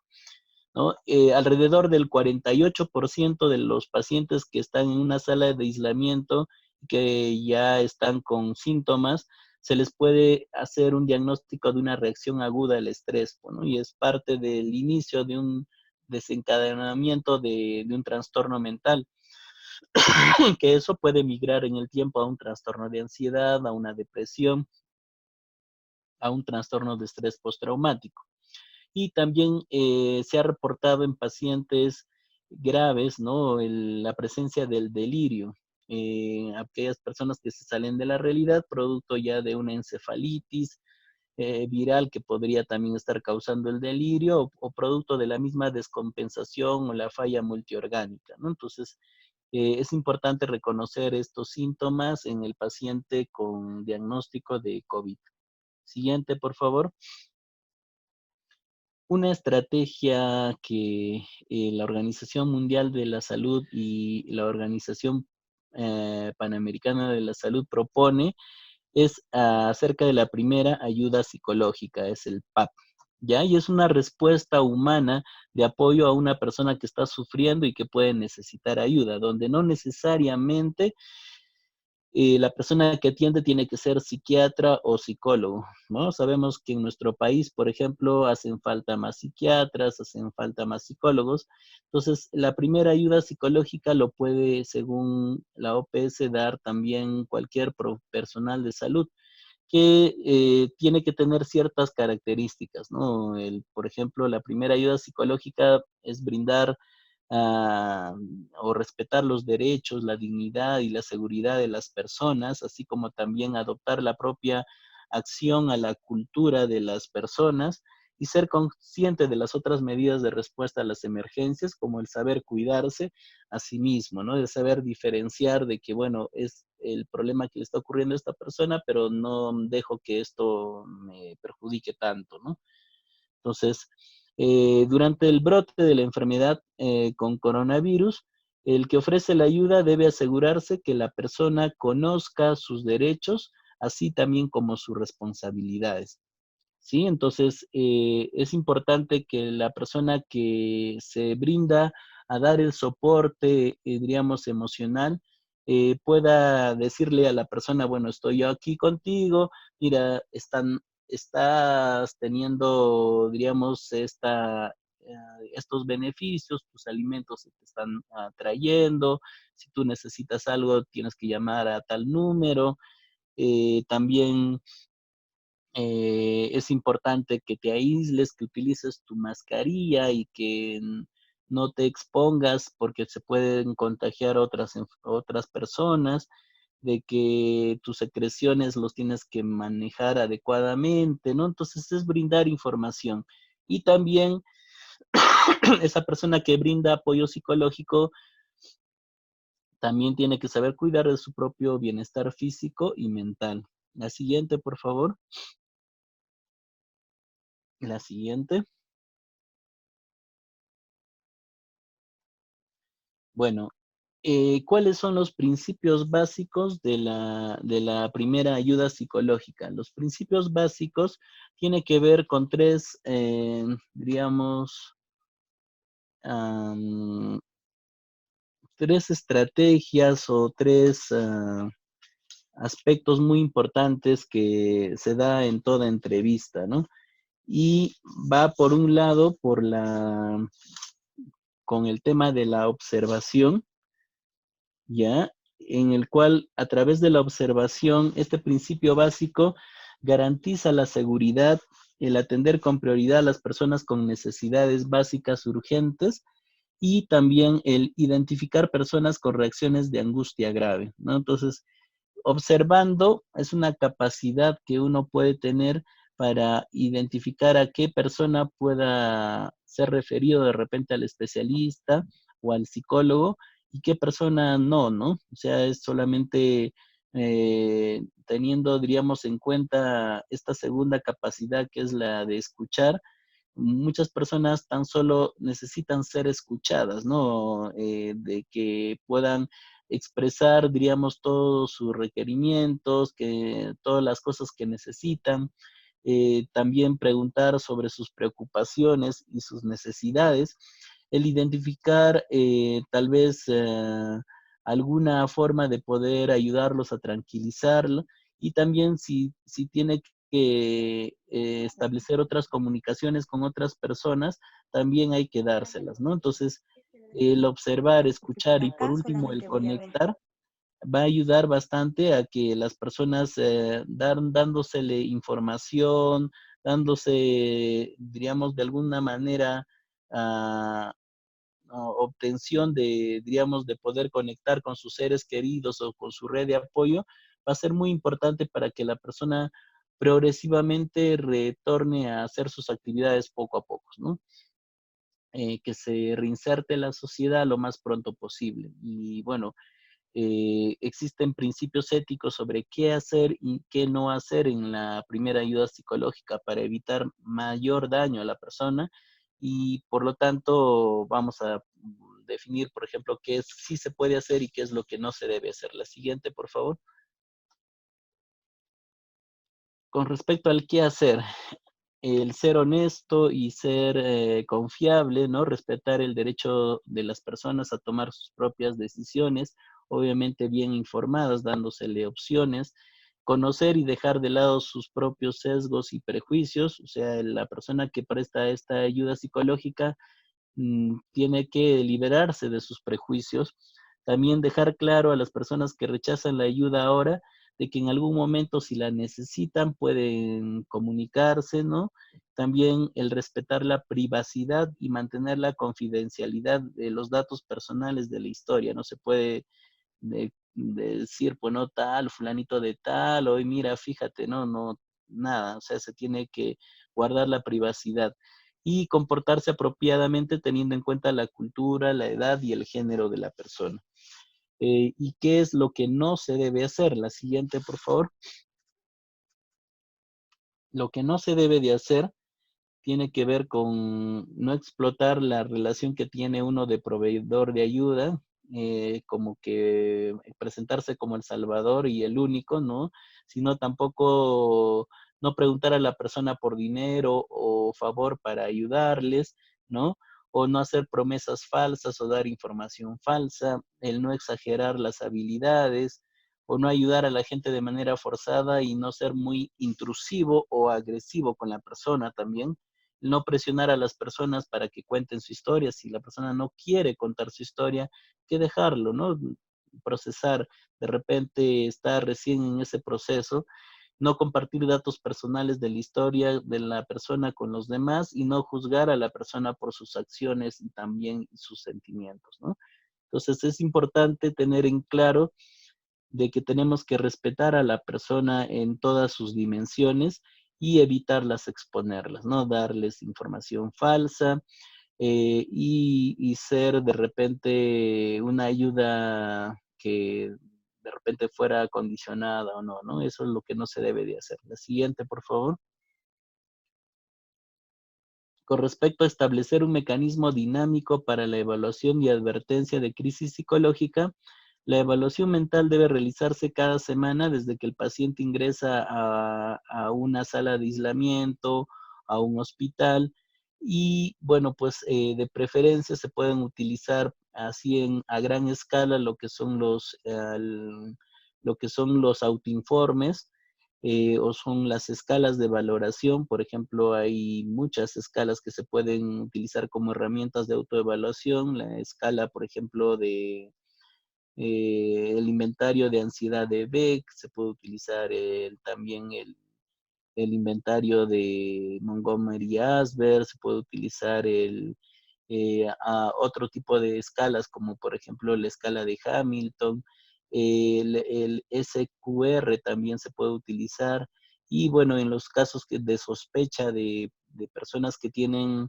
¿no? Alrededor del 48% de los pacientes que están en una sala de aislamiento, que ya están con síntomas, se les puede hacer un diagnóstico de una reacción aguda al estrés, ¿no? Y es parte del inicio de un desencadenamiento de un trastorno mental. Que eso puede migrar en el tiempo a un trastorno de ansiedad, a una depresión, a un trastorno de estrés postraumático. Y también se ha reportado en pacientes graves, ¿no? La presencia del delirio. Aquellas personas que se salen de la realidad producto ya de una encefalitis viral que podría también estar causando el delirio o producto de la misma descompensación o la falla multiorgánica, ¿no? Entonces, es importante reconocer estos síntomas en el paciente con diagnóstico de COVID. Siguiente, por favor. Una estrategia que la Organización Mundial de la Salud y la Organización Panamericana de la Salud propone es acerca de la primera ayuda psicológica, es el PAP, ¿ya? Y es una respuesta humana de apoyo a una persona que está sufriendo y que puede necesitar ayuda, donde no necesariamente la persona que atiende tiene que ser psiquiatra o psicólogo, ¿no? Sabemos que en nuestro país, por ejemplo, hacen falta más psiquiatras, hacen falta más psicólogos. Entonces, la primera ayuda psicológica lo puede, según la OPS, dar también cualquier personal de salud que tiene que tener ciertas características, ¿no? Por ejemplo, la primera ayuda psicológica es brindar ah, o respetar los derechos, la dignidad y la seguridad de las personas, así como también adoptar la propia acción a la cultura de las personas y ser consciente de las otras medidas de respuesta a las emergencias, como el saber cuidarse a sí mismo, ¿no? El saber diferenciar de que, bueno, es el problema que le está ocurriendo a esta persona, pero no dejo que esto me perjudique tanto, ¿no? Entonces, durante el brote de la enfermedad con coronavirus, el que ofrece la ayuda debe asegurarse que la persona conozca sus derechos, así también como sus responsabilidades. ¿Sí? Entonces, es importante que la persona que se brinda a dar el soporte, diríamos, emocional, pueda decirle a la persona, bueno, estoy yo aquí contigo, mira, estás teniendo, diríamos, estos beneficios, tus alimentos se te están trayendo, si tú necesitas algo, tienes que llamar a tal número. También es importante que te aísles, que utilices tu mascarilla y que no te expongas porque se pueden contagiar otras personas, de que tus secreciones los tienes que manejar adecuadamente, ¿no? Entonces es brindar información. Y también esa persona que brinda apoyo psicológico También tiene que saber cuidar de su propio bienestar físico y mental. La siguiente, por favor. La siguiente. Bueno, ¿cuáles son los principios básicos de la primera ayuda psicológica? Los principios básicos tienen que ver con tres, diríamos, am, tres estrategias o tres aspectos muy importantes que se da en toda entrevista, ¿no? Y va por un lado con el tema de la observación, ¿ya? En el cual a través de la observación, este principio básico garantiza la seguridad, el atender con prioridad a las personas con necesidades básicas urgentes y también el identificar personas con reacciones de angustia grave, ¿no? Entonces, observando es una capacidad que uno puede tener para identificar a qué persona pueda ser referido de repente al especialista o al psicólogo y qué persona no, ¿no? O sea, es solamente teniendo, diríamos, en cuenta esta segunda capacidad que es la de escuchar. Muchas personas tan solo necesitan ser escuchadas, ¿no? De que puedan expresar, diríamos, todos sus requerimientos, que todas las cosas que necesitan, también preguntar sobre sus preocupaciones y sus necesidades, el identificar tal vez alguna forma de poder ayudarlos a tranquilizarlo y también si tiene que establecer otras comunicaciones con otras personas, también hay que dárselas, ¿no? Entonces, el observar, escuchar y por Acá último el solamente voy a ver. conectar va a ayudar bastante a que las personas dándosele información, dándose, diríamos, de alguna manera, ah, obtención de, diríamos, de poder conectar con sus seres queridos o con su red de apoyo, va a ser muy importante para que la persona progresivamente retorne a hacer sus actividades poco a poco, ¿no? Que se reinserte en la sociedad lo más pronto posible. Y bueno, existen principios éticos sobre qué hacer y qué no hacer en la primera ayuda psicológica para evitar mayor daño a la persona y por lo tanto vamos a definir, por ejemplo, qué sí se puede hacer y qué es lo que no se debe hacer. La siguiente, por favor. Con respecto al qué hacer, el ser honesto y ser confiable, ¿no? Respetar el derecho de las personas a tomar sus propias decisiones, obviamente bien informadas, dándosele opciones, conocer y dejar de lado sus propios sesgos y prejuicios, o sea, la persona que presta esta ayuda psicológica tiene que liberarse de sus prejuicios. También dejar claro a las personas que rechazan la ayuda ahora de que en algún momento si la necesitan pueden comunicarse, ¿no? También el respetar la privacidad y mantener la confidencialidad de los datos personales de la historia. No se puede de decir, pues no tal, fulanito de tal, hoy mira, fíjate, no, no, nada, o sea, se tiene que guardar la privacidad y comportarse apropiadamente teniendo en cuenta la cultura, la edad y el género de la persona. ¿Y qué es lo que no se debe hacer? La siguiente, por favor. Lo que no se debe de hacer tiene que ver con no explotar la relación que tiene uno de proveedor de ayuda, como que presentarse como el salvador y el único, ¿no? Sino tampoco no preguntar a la persona por dinero o favor para ayudarles, ¿no? O no hacer promesas falsas o dar información falsa, el no exagerar las habilidades o no ayudar a la gente de manera forzada y no ser muy intrusivo o agresivo con la persona también, no presionar a las personas para que cuenten su historia. Si la persona no quiere contar su historia, que dejarlo, ¿no? Procesar, de repente está recién en ese proceso, no compartir datos personales de la historia de la persona con los demás y no juzgar a la persona por sus acciones y también sus sentimientos, ¿no? Entonces es importante tener en claro de que tenemos que respetar a la persona en todas sus dimensiones y evitarlas exponerlas, ¿no? Darles información falsa y ser de repente una ayuda que de repente fuera condicionada o no, ¿no? Eso es lo que no se debe de hacer. La siguiente, por favor. Con respecto a establecer un mecanismo dinámico para la evaluación y advertencia de crisis psicológica, la evaluación mental debe realizarse cada semana desde que el paciente ingresa a una sala de aislamiento, a un hospital, y bueno, pues de preferencia se pueden utilizar así a gran escala lo que son los autoinformes, o son las escalas de valoración. Por ejemplo, hay muchas escalas que se pueden utilizar como herramientas de autoevaluación. La escala, por ejemplo, de el inventario de ansiedad de Beck, se puede utilizar también el inventario de Montgomery-Åsberg, se puede utilizar a otro tipo de escalas, como por ejemplo la escala de Hamilton, el SQR también se puede utilizar, y bueno, en los casos de sospecha de personas que tienen,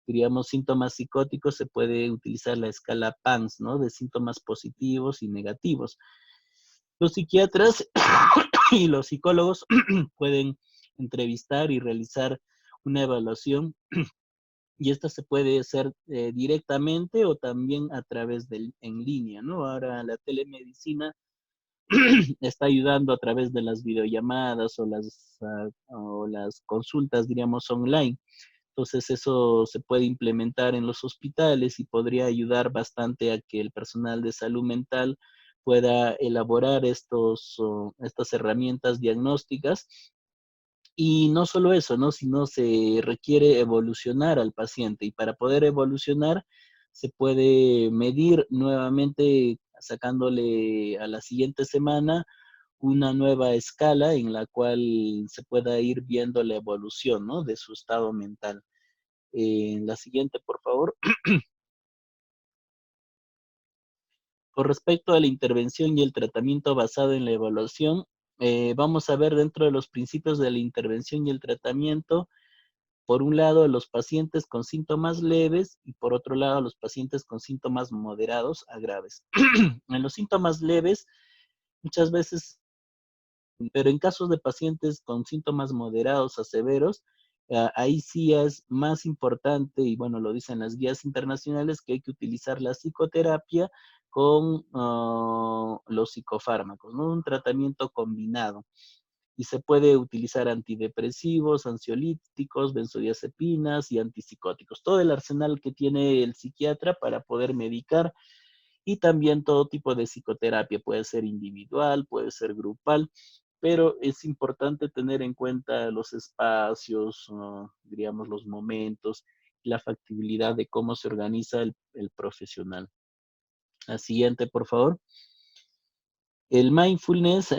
diríamos, síntomas psicóticos, se puede utilizar la escala PANSS, ¿no? De síntomas positivos y negativos. Los psiquiatras y los psicólogos pueden entrevistar y realizar una evaluación, y esta se puede hacer directamente o también a través en línea, ¿no? Ahora la telemedicina está ayudando a través de las videollamadas o las consultas, diríamos, online. Entonces eso se puede implementar en los hospitales y podría ayudar bastante a que el personal de salud mental pueda elaborar estas herramientas diagnósticas. Y no solo eso, ¿no? Sino se requiere evolucionar al paciente, y para poder evolucionar se puede medir nuevamente sacándole a la siguiente semana una nueva escala en la cual se pueda ir viendo la evolución, ¿no? De su estado mental. La siguiente, por favor. Con respecto a la intervención y el tratamiento basado en la evaluación, vamos a ver dentro de los principios de la intervención y el tratamiento, por un lado, los pacientes con síntomas leves y por otro lado, los pacientes con síntomas moderados a graves. En los síntomas leves, muchas veces, pero en casos de pacientes con síntomas moderados a severos, ahí sí es más importante, y bueno, lo dicen las guías internacionales, que hay que utilizar la psicoterapia con los psicofármacos, ¿no? Un tratamiento combinado. Y se puede utilizar antidepresivos, ansiolíticos, benzodiazepinas y antipsicóticos. Todo el arsenal que tiene el psiquiatra para poder medicar, y también todo tipo de psicoterapia, puede ser individual, puede ser grupal, pero es importante tener en cuenta los espacios, diríamos, los momentos, la factibilidad de cómo se organiza el profesional. La siguiente, por favor. El mindfulness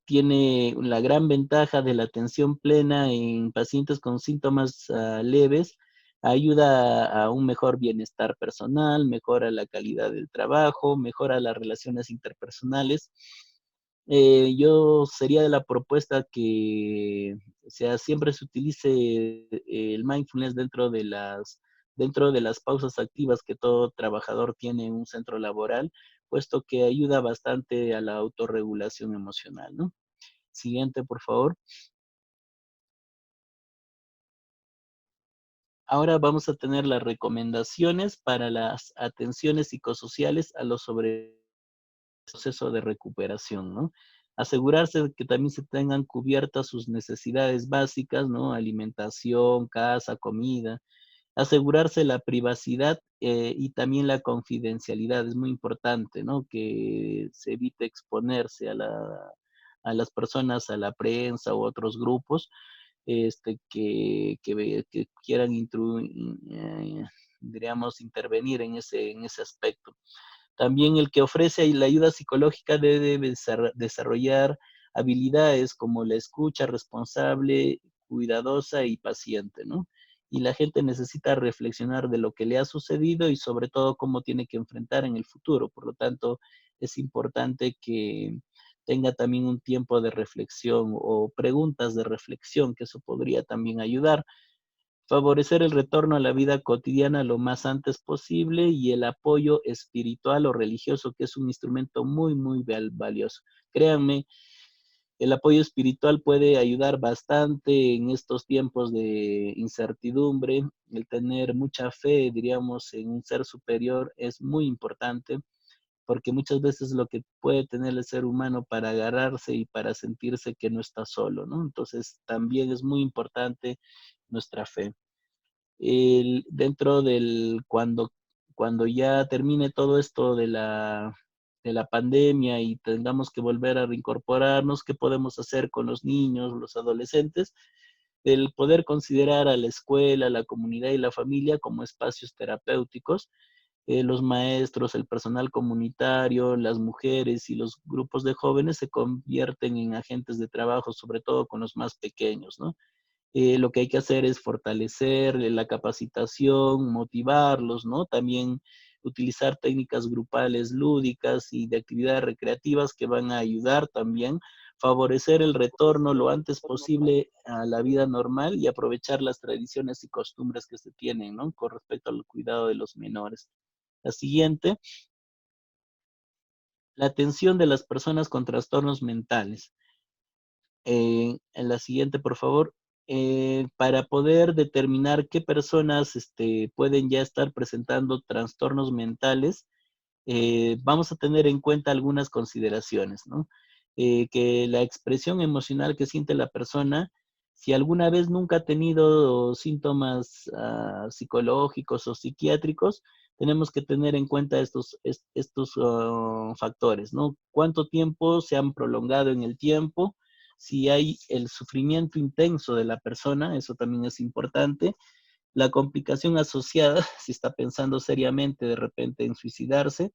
tiene la gran ventaja de la atención plena en pacientes con síntomas leves, ayuda a un mejor bienestar personal, mejora la calidad del trabajo, mejora las relaciones interpersonales. Yo sería de la propuesta que, o sea, siempre se utilice el mindfulness dentro de las pausas activas que todo trabajador tiene en un centro laboral, puesto que ayuda bastante a la autorregulación emocional, ¿no? Siguiente, por favor. Ahora vamos a tener las recomendaciones para las atenciones psicosociales a los sobre proceso de recuperación, ¿no? Asegurarse de que también se tengan cubiertas sus necesidades básicas, ¿no? Alimentación, casa, comida. Asegurarse la privacidad y también la confidencialidad. Es muy importante, ¿no? Que se evite exponerse a las personas, a la prensa u otros grupos, que quieran diríamos, intervenir en ese aspecto. También el que ofrece la ayuda psicológica debe desarrollar habilidades como la escucha responsable, cuidadosa y paciente, ¿no? Y la gente necesita reflexionar de lo que le ha sucedido y sobre todo cómo tiene que enfrentar en el futuro. Por lo tanto, es importante que tenga también un tiempo de reflexión o preguntas de reflexión, que eso podría también ayudar. Favorecer el retorno a la vida cotidiana lo más antes posible y el apoyo espiritual o religioso, que es un instrumento muy, muy valioso. Créanme, el apoyo espiritual puede ayudar bastante en estos tiempos de incertidumbre. El tener mucha fe, diríamos, en un ser superior es muy importante porque muchas veces lo que puede tener el ser humano para agarrarse y para sentirse que no está solo, ¿no? Entonces, también es muy importante nuestra fe. Dentro del cuando ya termine todo esto de la pandemia y tengamos que volver a reincorporarnos, ¿qué podemos hacer con los niños, los adolescentes? El poder considerar a la escuela, la comunidad y la familia como espacios terapéuticos. Los maestros, el personal comunitario, las mujeres y los grupos de jóvenes se convierten en agentes de trabajo, sobre todo con los más pequeños, ¿no? Lo que hay que hacer es fortalecer la capacitación, motivarlos, ¿no? También utilizar técnicas grupales lúdicas y de actividades recreativas que van a ayudar también, favorecer el retorno lo antes posible a la vida normal y aprovechar las tradiciones y costumbres que se tienen, ¿no? Con respecto al cuidado de los menores. La siguiente, la atención de las personas con trastornos mentales. En la siguiente, por favor. Para poder determinar qué personas pueden ya estar presentando trastornos mentales, vamos a tener en cuenta algunas consideraciones, ¿no? Que la expresión emocional que siente la persona, si alguna vez nunca ha tenido síntomas psicológicos o psiquiátricos, tenemos que tener en cuenta estos factores, ¿no? ¿Cuánto tiempo se han prolongado en el tiempo? Si hay el sufrimiento intenso de la persona, eso también es importante. La complicación asociada, si está pensando seriamente de repente en suicidarse,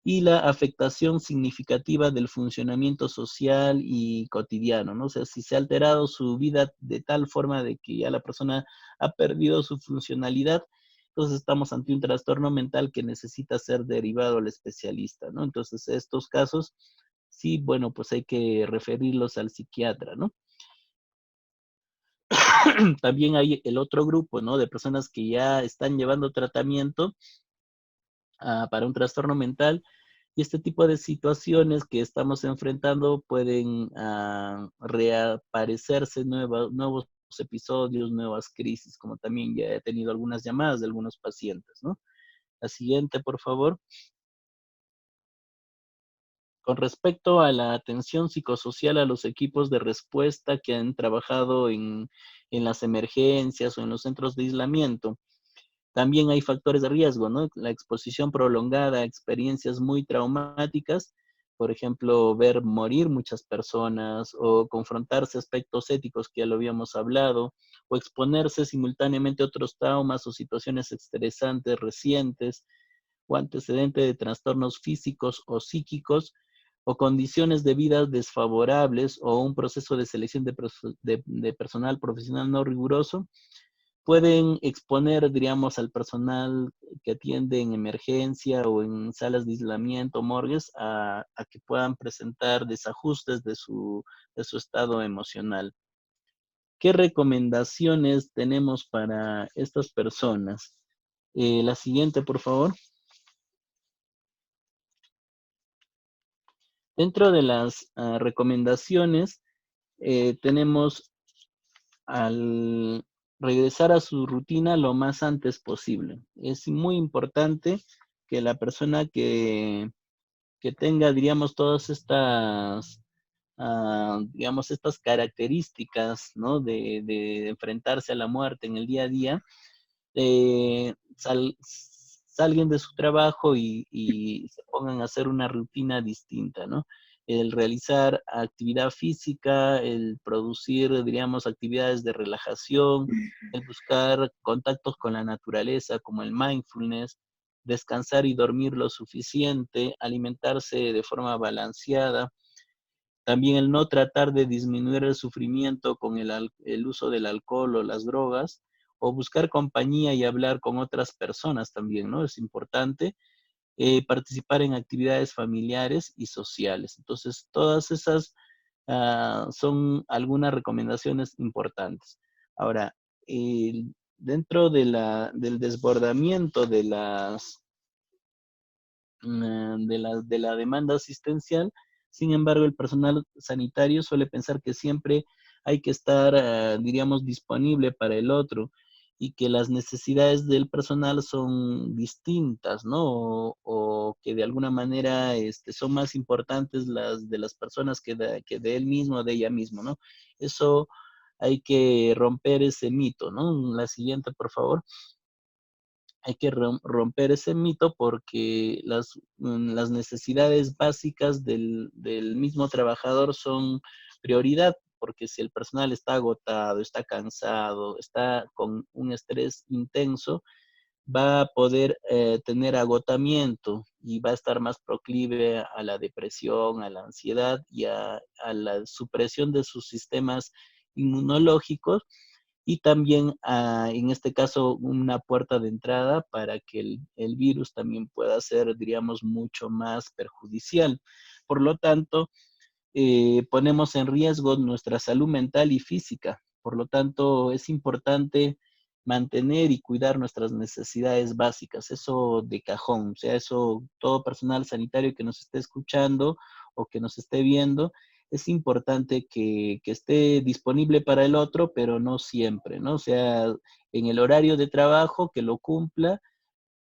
y la afectación significativa del funcionamiento social y cotidiano, ¿no? O sea, si se ha alterado su vida de tal forma de que ya la persona ha perdido su funcionalidad, entonces estamos ante un trastorno mental que necesita ser derivado al especialista, ¿no? Entonces, estos casos, sí, bueno, pues hay que referirlos al psiquiatra, ¿no? También hay el otro grupo, ¿no? De personas que ya están llevando tratamiento para un trastorno mental y este tipo de situaciones que estamos enfrentando pueden reaparecerse nuevos episodios, nuevas crisis, como también ya he tenido algunas llamadas de algunos pacientes, ¿no? La siguiente, por favor. Con respecto a la atención psicosocial a los equipos de respuesta que han trabajado en las emergencias o en los centros de aislamiento, también hay factores de riesgo, ¿no? La exposición prolongada a experiencias muy traumáticas, por ejemplo, ver morir muchas personas o confrontarse aspectos éticos que ya lo habíamos hablado, o exponerse simultáneamente a otros traumas o situaciones estresantes recientes o antecedentes de trastornos físicos o psíquicos o condiciones de vida desfavorables o un proceso de selección de personal profesional no riguroso pueden exponer, diríamos, al personal que atiende en emergencia o en salas de aislamiento, morgues, a que puedan presentar desajustes de su estado emocional. ¿Qué recomendaciones tenemos para estas personas? La siguiente, por favor. Dentro de las recomendaciones, tenemos al regresar a su rutina lo más antes posible. Es muy importante que la persona que tenga, diríamos, todas estas, digamos, estas características, ¿no? De enfrentarse a la muerte en el día a día, salgan de su trabajo y se pongan a hacer una rutina distinta, ¿no? El realizar actividad física, el producir, diríamos, actividades de relajación, el buscar contactos con la naturaleza, como el mindfulness, descansar y dormir lo suficiente, alimentarse de forma balanceada, también el no tratar de disminuir el sufrimiento con el uso del alcohol o las drogas, o buscar compañía y hablar con otras personas también, ¿no? Es importante participar en actividades familiares y sociales. Entonces, todas esas son algunas recomendaciones importantes. Ahora, dentro del desbordamiento de la demanda asistencial. Sin embargo, el personal sanitario suele pensar que siempre hay que estar, diríamos, disponible para el otro y que las necesidades del personal son distintas, ¿no? O que de alguna manera son más importantes las de las personas que de él mismo o de ella misma, ¿no? Eso hay que romper ese mito, ¿no? La siguiente, por favor. Hay que romper ese mito porque las necesidades básicas del mismo trabajador son prioridad, porque si el personal está agotado, está cansado, está con un estrés intenso, va a poder tener agotamiento y va a estar más proclive a la depresión, a la ansiedad y a la supresión de sus sistemas inmunológicos y también en este caso una puerta de entrada para que el virus también pueda ser, diríamos, mucho más perjudicial. Por lo tanto, ponemos en riesgo nuestra salud mental y física. Por lo tanto, es importante mantener y cuidar nuestras necesidades básicas, eso de cajón, o sea, eso todo personal sanitario que nos esté escuchando o que nos esté viendo, es importante que esté disponible para el otro, pero no siempre, ¿no? O sea, en el horario de trabajo, que lo cumpla,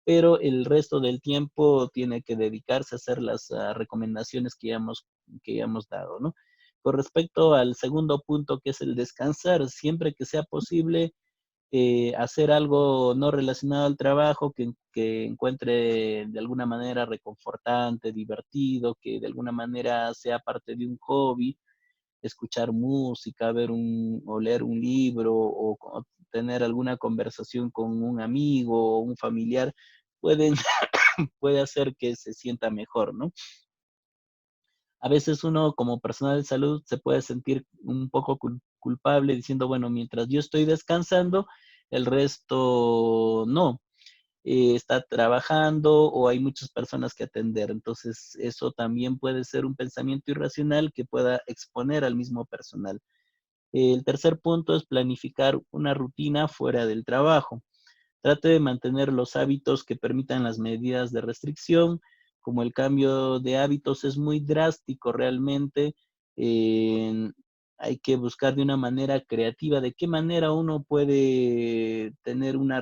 pero el resto del tiempo tiene que dedicarse a hacer las recomendaciones que ya hemos dado, ¿no? Con respecto al segundo punto, que es el descansar, siempre que sea posible, hacer algo no relacionado al trabajo que encuentre de alguna manera reconfortante, divertido, que de alguna manera sea parte de un hobby, escuchar música, o leer un libro o tener alguna conversación con un amigo o un familiar, pueden, puede hacer que se sienta mejor, ¿no? A veces uno como personal de salud se puede sentir un poco culpable diciendo, bueno, mientras yo estoy descansando, el resto no, está trabajando o hay muchas personas que atender. Entonces, eso también puede ser un pensamiento irracional que pueda exponer al mismo personal. El tercer punto es planificar una rutina fuera del trabajo. Trate de mantener los hábitos que permitan las medidas de restricción. Como el cambio de hábitos es muy drástico realmente, eh, hay que buscar de una manera creativa de qué manera uno puede tener una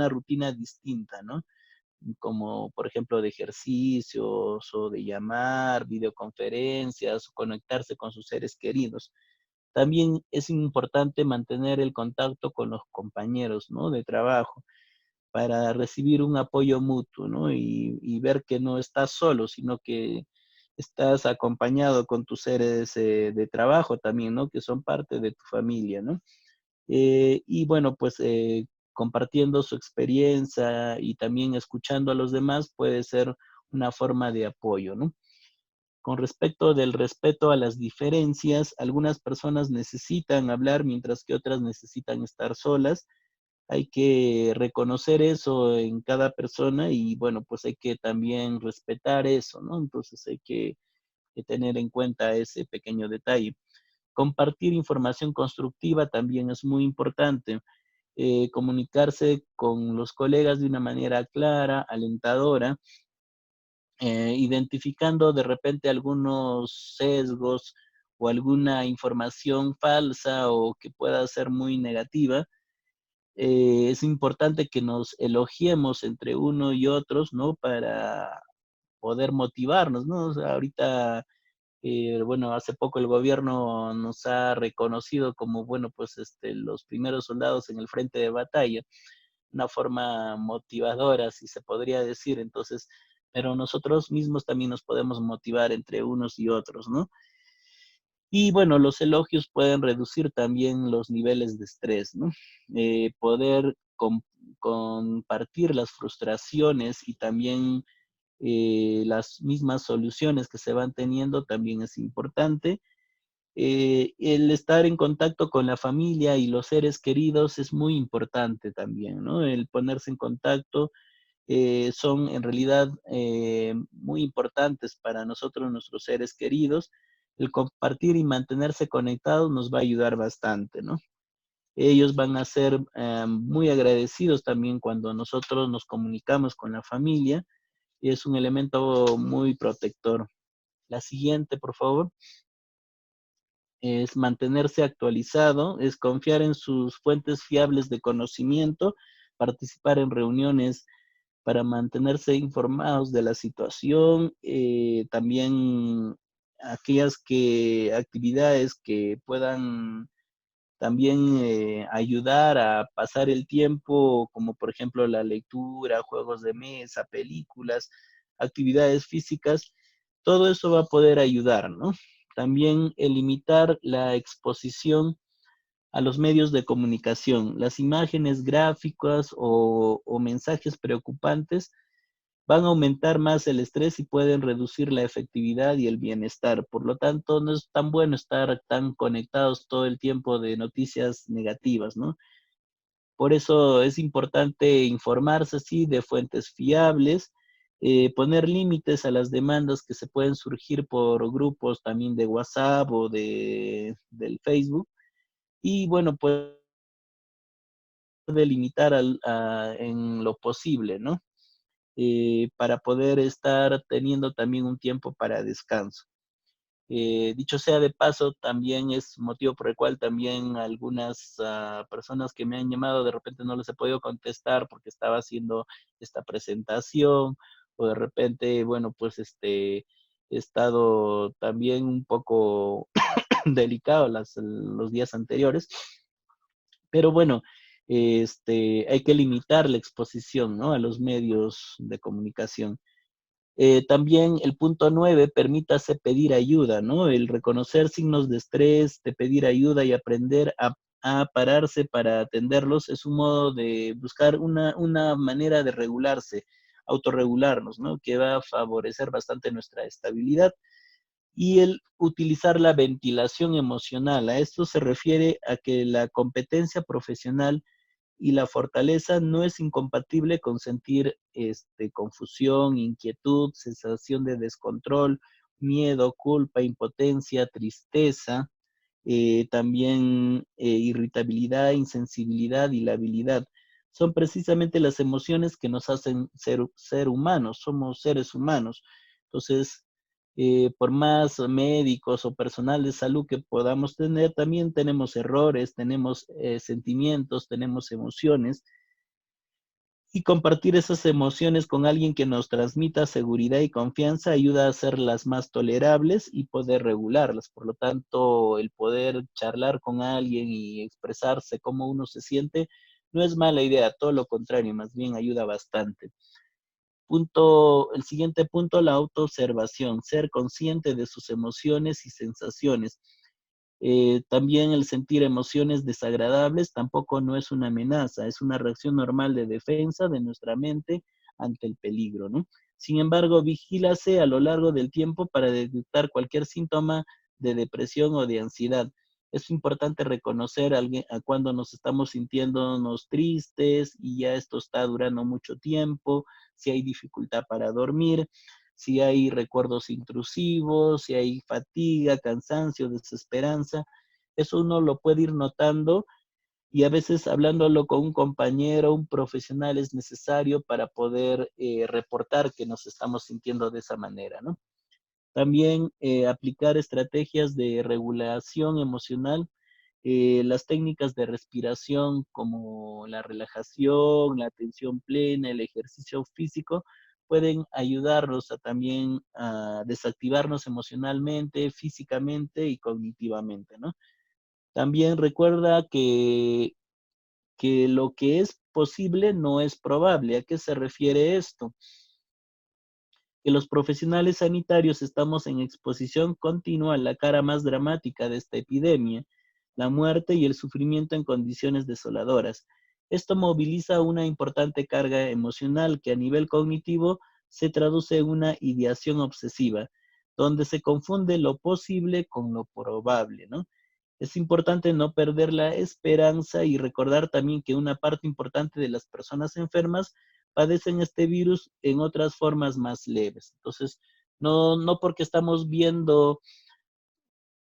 rutina distinta, ¿no? Como por ejemplo de ejercicios o de llamar, videoconferencias, o conectarse con sus seres queridos. También es importante mantener el contacto con los compañeros, ¿no? De trabajo para recibir un apoyo mutuo, ¿no? Y ver que no estás solo, sino que estás acompañado con tus seres de trabajo también, ¿no? Que son parte de tu familia, ¿no? Y bueno, pues compartiendo su experiencia y también escuchando a los demás puede ser una forma de apoyo, ¿no? Con respecto del respeto a las diferencias, algunas personas necesitan hablar mientras que otras necesitan estar solas. Hay que reconocer eso en cada persona y bueno, pues hay que también respetar eso, ¿no? Entonces hay que tener en cuenta ese pequeño detalle. Compartir información constructiva también es muy importante. Comunicarse con los colegas de una manera clara, alentadora, identificando de repente algunos sesgos o alguna información falsa o que pueda ser muy negativa, es importante que nos elogiemos entre uno y otros, ¿no? Para poder motivarnos, ¿no? O sea, ahorita, bueno, hace poco el gobierno nos ha reconocido como, bueno, pues los primeros soldados en el frente de batalla, una forma motivadora, si se podría decir. Entonces, pero nosotros mismos también nos podemos motivar entre unos y otros, ¿no? Y bueno, los elogios pueden reducir también los niveles de estrés, ¿no? Poder compartir las frustraciones y también las mismas soluciones que se van teniendo también es importante. El estar en contacto con la familia y los seres queridos es muy importante también, ¿no? El ponerse en contacto son en realidad muy importantes para nosotros, nuestros seres queridos. El compartir y mantenerse conectados nos va a ayudar bastante, ¿no? Ellos van a ser muy agradecidos también cuando nosotros nos comunicamos con la familia y es un elemento muy protector. La siguiente, por favor, es mantenerse actualizado, es confiar en sus fuentes fiables de conocimiento, participar en reuniones para mantenerse informados de la situación, también actividades que puedan también ayudar a pasar el tiempo, como por ejemplo la lectura, juegos de mesa, películas, actividades físicas, todo eso va a poder ayudar, ¿no? También limitar la exposición a los medios de comunicación. Las imágenes gráficas o mensajes preocupantes van a aumentar más el estrés y pueden reducir la efectividad y el bienestar. Por lo tanto, no es tan bueno estar tan conectados todo el tiempo de noticias negativas, ¿no? Por eso es importante informarse, sí, de fuentes fiables, poner límites a las demandas que se pueden surgir por grupos también de WhatsApp o del Facebook. Y bueno, pues delimitar en lo posible, ¿no? Para poder estar teniendo también un tiempo para descanso. Dicho sea de paso, también es motivo por el cual también algunas personas que me han llamado de repente no les he podido contestar porque estaba haciendo esta presentación o de repente, bueno, pues he estado también un poco delicado los días anteriores, pero bueno, hay que limitar la exposición, ¿no? A los medios de comunicación. También el punto 9, permítase pedir ayuda, ¿no? El reconocer signos de estrés, de pedir ayuda y aprender a pararse para atenderlos es un modo de buscar una manera de regularse, autorregularnos, ¿no? Que va a favorecer bastante nuestra estabilidad. Y el utilizar la ventilación emocional. A esto se refiere a que la competencia profesional y la fortaleza no es incompatible con sentir confusión, inquietud, sensación de descontrol, miedo, culpa, impotencia, tristeza, también irritabilidad, insensibilidad y labilidad. Son precisamente las emociones que nos hacen ser humanos, somos seres humanos. Entonces, por más médicos o personal de salud que podamos tener, también tenemos errores, tenemos sentimientos, tenemos emociones, y compartir esas emociones con alguien que nos transmita seguridad y confianza ayuda a hacerlas más tolerables y poder regularlas. Por lo tanto, el poder charlar con alguien y expresarse cómo uno se siente no es mala idea, todo lo contrario, más bien ayuda bastante. El siguiente punto, la autoobservación, ser consciente de sus emociones y sensaciones. También el sentir emociones desagradables tampoco no es una amenaza, es una reacción normal de defensa de nuestra mente ante el peligro, ¿no? Sin embargo, vigílase a lo largo del tiempo para detectar cualquier síntoma de depresión o de ansiedad. Es importante reconocer a cuando nos estamos sintiéndonos tristes y ya esto está durando mucho tiempo, si hay dificultad para dormir, si hay recuerdos intrusivos, si hay fatiga, cansancio, desesperanza. Eso uno lo puede ir notando y a veces hablándolo con un compañero, un profesional es necesario para poder reportar que nos estamos sintiendo de esa manera, ¿no? También aplicar estrategias de regulación emocional, las técnicas de respiración como la relajación, la atención plena, el ejercicio físico, pueden ayudarnos a también a desactivarnos emocionalmente, físicamente y cognitivamente, ¿no? También recuerda que lo que es posible no es probable. ¿A qué se refiere esto? Que los profesionales sanitarios estamos en exposición continua a la cara más dramática de esta epidemia, la muerte y el sufrimiento en condiciones desoladoras. Esto moviliza una importante carga emocional que a nivel cognitivo se traduce en una ideación obsesiva, donde se confunde lo posible con lo probable, ¿no? Es importante no perder la esperanza y recordar también que una parte importante de las personas enfermas padecen este virus en otras formas más leves. Entonces, no porque estamos viendo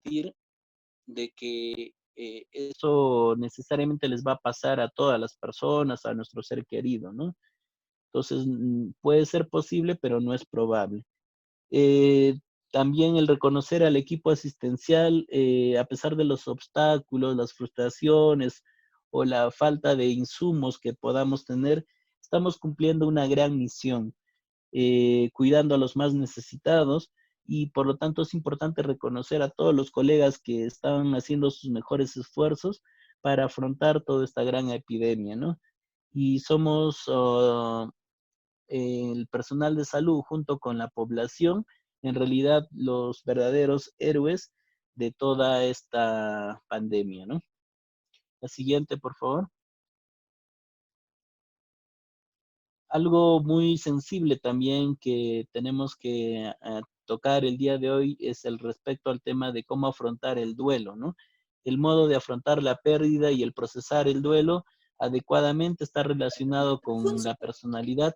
de que eso necesariamente les va a pasar a todas las personas, a nuestro ser querido, ¿no? Entonces, puede ser posible, pero no es probable. Eh, También el reconocer al equipo asistencial, a pesar de los obstáculos, las frustraciones o la falta de insumos que podamos tener, estamos cumpliendo una gran misión, cuidando a los más necesitados y por lo tanto es importante reconocer a todos los colegas que están haciendo sus mejores esfuerzos para afrontar toda esta gran epidemia, ¿no? Y somos el personal de salud junto con la población, en realidad los verdaderos héroes de toda esta pandemia, ¿no? La siguiente, por favor. Algo muy sensible también que tenemos que tocar el día de hoy es el respecto al tema de cómo afrontar el duelo, ¿no? El modo de afrontar la pérdida y el procesar el duelo adecuadamente está relacionado con la personalidad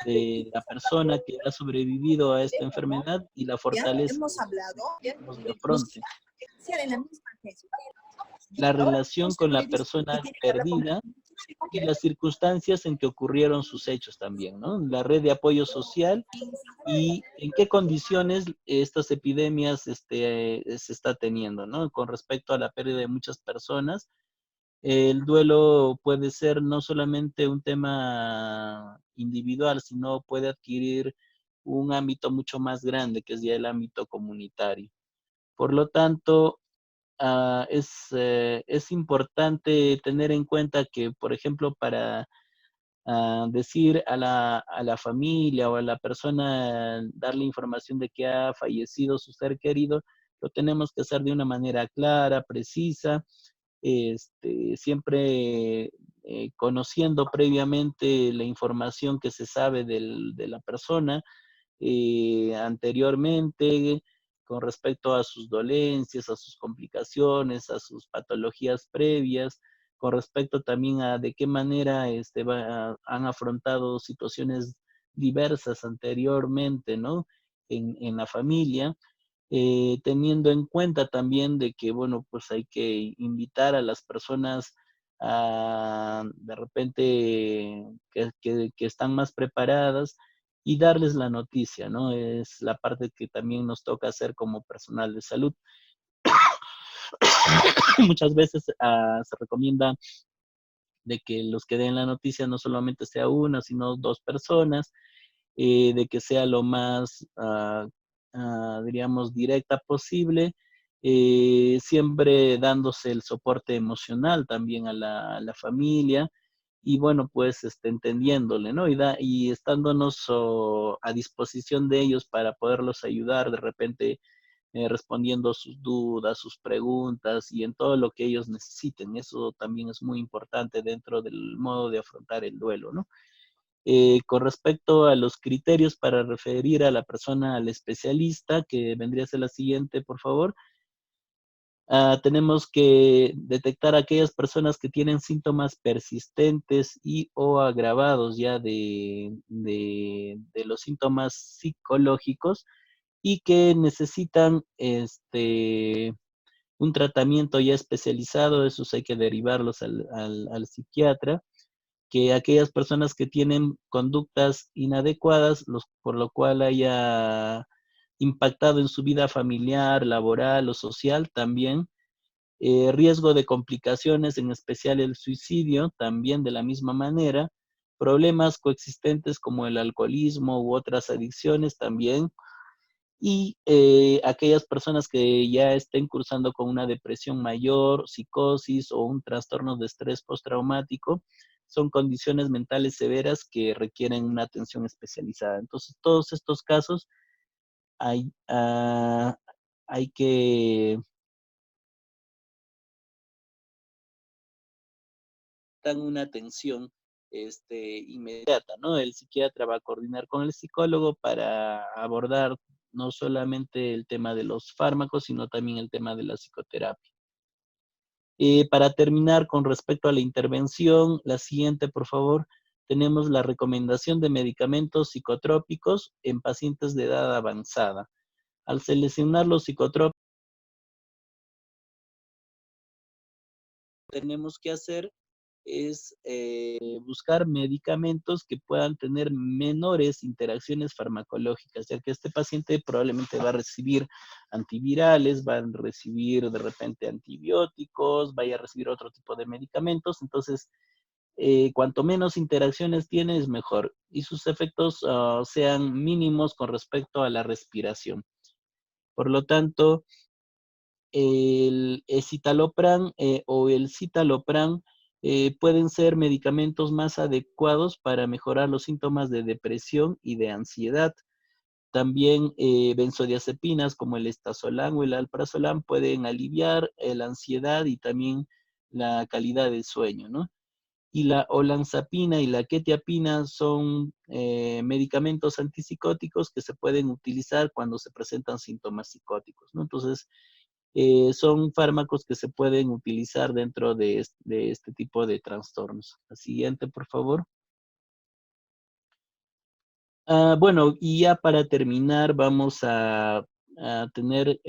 de la persona que ha sobrevivido a esta enfermedad y la Ya fortaleza hemos de hablado, sus ya ánimos de nos afronte. queda en la misma tesis. La Ahora relación con usted la me dice que persona tiene que hablar con perdida y las circunstancias en que ocurrieron sus hechos también, ¿no? La red de apoyo social y en qué condiciones estas epidemias se está teniendo, ¿no? Con respecto a la pérdida de muchas personas, el duelo puede ser no solamente un tema individual, sino puede adquirir un ámbito mucho más grande, que es ya el ámbito comunitario. Por lo tanto, es importante tener en cuenta que, por ejemplo, para decir a la familia o a la persona, darle información de que ha fallecido su ser querido, lo tenemos que hacer de una manera clara, precisa, siempre conociendo previamente la información que se sabe de la persona anteriormente con respecto a sus dolencias, a sus complicaciones, a sus patologías previas, con respecto también a de qué manera han afrontado situaciones diversas anteriormente, ¿no? En la familia, teniendo en cuenta también de que, bueno, pues hay que invitar a las personas de repente que están más preparadas y darles la noticia, ¿no? Es la parte que también nos toca hacer como personal de salud. Muchas veces se recomienda de que los que den la noticia no solamente sea una, sino dos personas, de que sea lo más, diríamos, directa posible, siempre dándose el soporte emocional también a la familia y bueno, pues entendiéndole, ¿no? Y estándonos a disposición de ellos para poderlos ayudar de repente respondiendo sus dudas, sus preguntas y en todo lo que ellos necesiten. Eso también es muy importante dentro del modo de afrontar el duelo, ¿no? Con respecto a los criterios para referir a la persona al especialista, que vendría a ser la siguiente, por favor, tenemos que detectar aquellas personas que tienen síntomas persistentes y o agravados ya de los síntomas psicológicos y que necesitan un tratamiento ya especializado, esos hay que derivarlos al psiquiatra, que aquellas personas que tienen conductas inadecuadas, por lo cual haya impactado en su vida familiar, laboral o social también, riesgo de complicaciones, en especial el suicidio, también de la misma manera, problemas coexistentes como el alcoholismo u otras adicciones también, y aquellas personas que ya estén cursando con una depresión mayor, psicosis o un trastorno de estrés postraumático, son condiciones mentales severas que requieren una atención especializada. Entonces, todos estos casos hay, hay que dar una atención inmediata, ¿no? El psiquiatra va a coordinar con el psicólogo para abordar no solamente el tema de los fármacos, sino también el tema de la psicoterapia. Para terminar, con respecto a la intervención, la siguiente, por favor, tenemos la recomendación de medicamentos psicotrópicos en pacientes de edad avanzada. Al seleccionar los psicotrópicos, tenemos que hacer es buscar medicamentos que puedan tener menores interacciones farmacológicas, ya que este paciente probablemente va a recibir antivirales, va a recibir de repente antibióticos, vaya a recibir otro tipo de medicamentos, entonces cuanto menos interacciones tiene es mejor y sus efectos sean mínimos con respecto a la respiración. Por lo tanto, el escitalopram o el citalopram pueden ser medicamentos más adecuados para mejorar los síntomas de depresión y de ansiedad. También benzodiazepinas como el estazolam o el alprazolam pueden aliviar la ansiedad y también la calidad del sueño, ¿no? Y la olanzapina y la quetiapina son medicamentos antipsicóticos que se pueden utilizar cuando se presentan síntomas psicóticos, ¿no? Entonces, son fármacos que se pueden utilizar dentro de este tipo de trastornos. La siguiente, por favor. Bueno, y ya para terminar, vamos a tener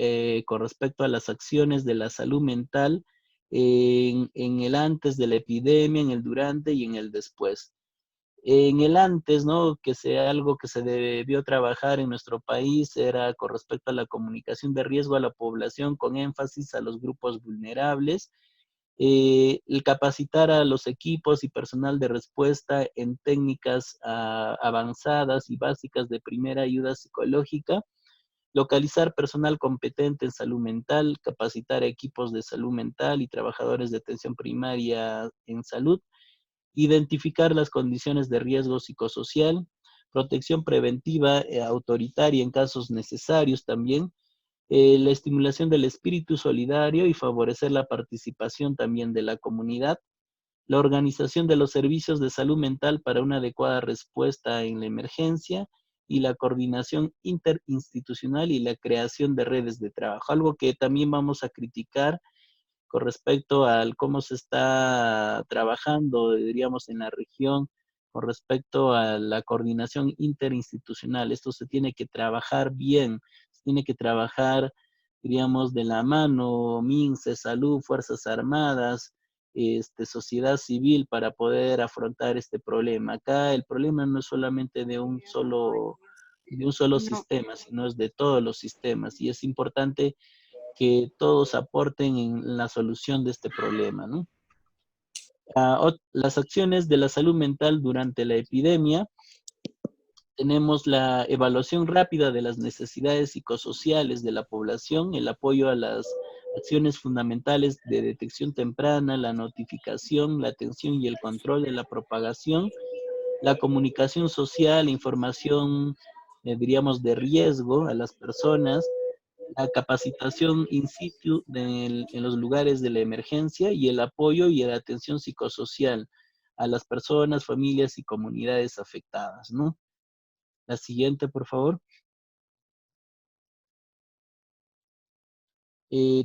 con respecto a las acciones de la salud mental en el antes de la epidemia, en el durante y en el después. En el antes, ¿no? Que sea algo que se debió trabajar en nuestro país era con respecto a la comunicación de riesgo a la población con énfasis a los grupos vulnerables, el capacitar a los equipos y personal de respuesta en técnicas avanzadas y básicas de primera ayuda psicológica, localizar personal competente en salud mental, capacitar a equipos de salud mental y trabajadores de atención primaria en salud, identificar las condiciones de riesgo psicosocial, protección preventiva autoritaria en casos necesarios también, la estimulación del espíritu solidario y favorecer la participación también de la comunidad, la organización de los servicios de salud mental para una adecuada respuesta en la emergencia y la coordinación interinstitucional y la creación de redes de trabajo. Algo que también vamos a criticar con respecto al cómo se está trabajando, diríamos, en la región, con respecto a la coordinación interinstitucional. Esto se tiene que trabajar bien, se tiene que trabajar, diríamos, de la mano, MINSE, Salud, Fuerzas Armadas, sociedad civil para poder afrontar este problema. Acá el problema no es solamente de un solo No. sistema, sino es de todos los sistemas y es importante que todos aporten en la solución de este problema, ¿no? Las acciones de la salud mental durante la epidemia. Tenemos la evaluación rápida de las necesidades psicosociales de la población, el apoyo a las acciones fundamentales de detección temprana, la notificación, la atención y el control de la propagación, la comunicación social, información, diríamos, de riesgo a las personas, la capacitación in situ en los lugares de la emergencia y el apoyo y la atención psicosocial a las personas, familias y comunidades afectadas, ¿no? La siguiente, por favor.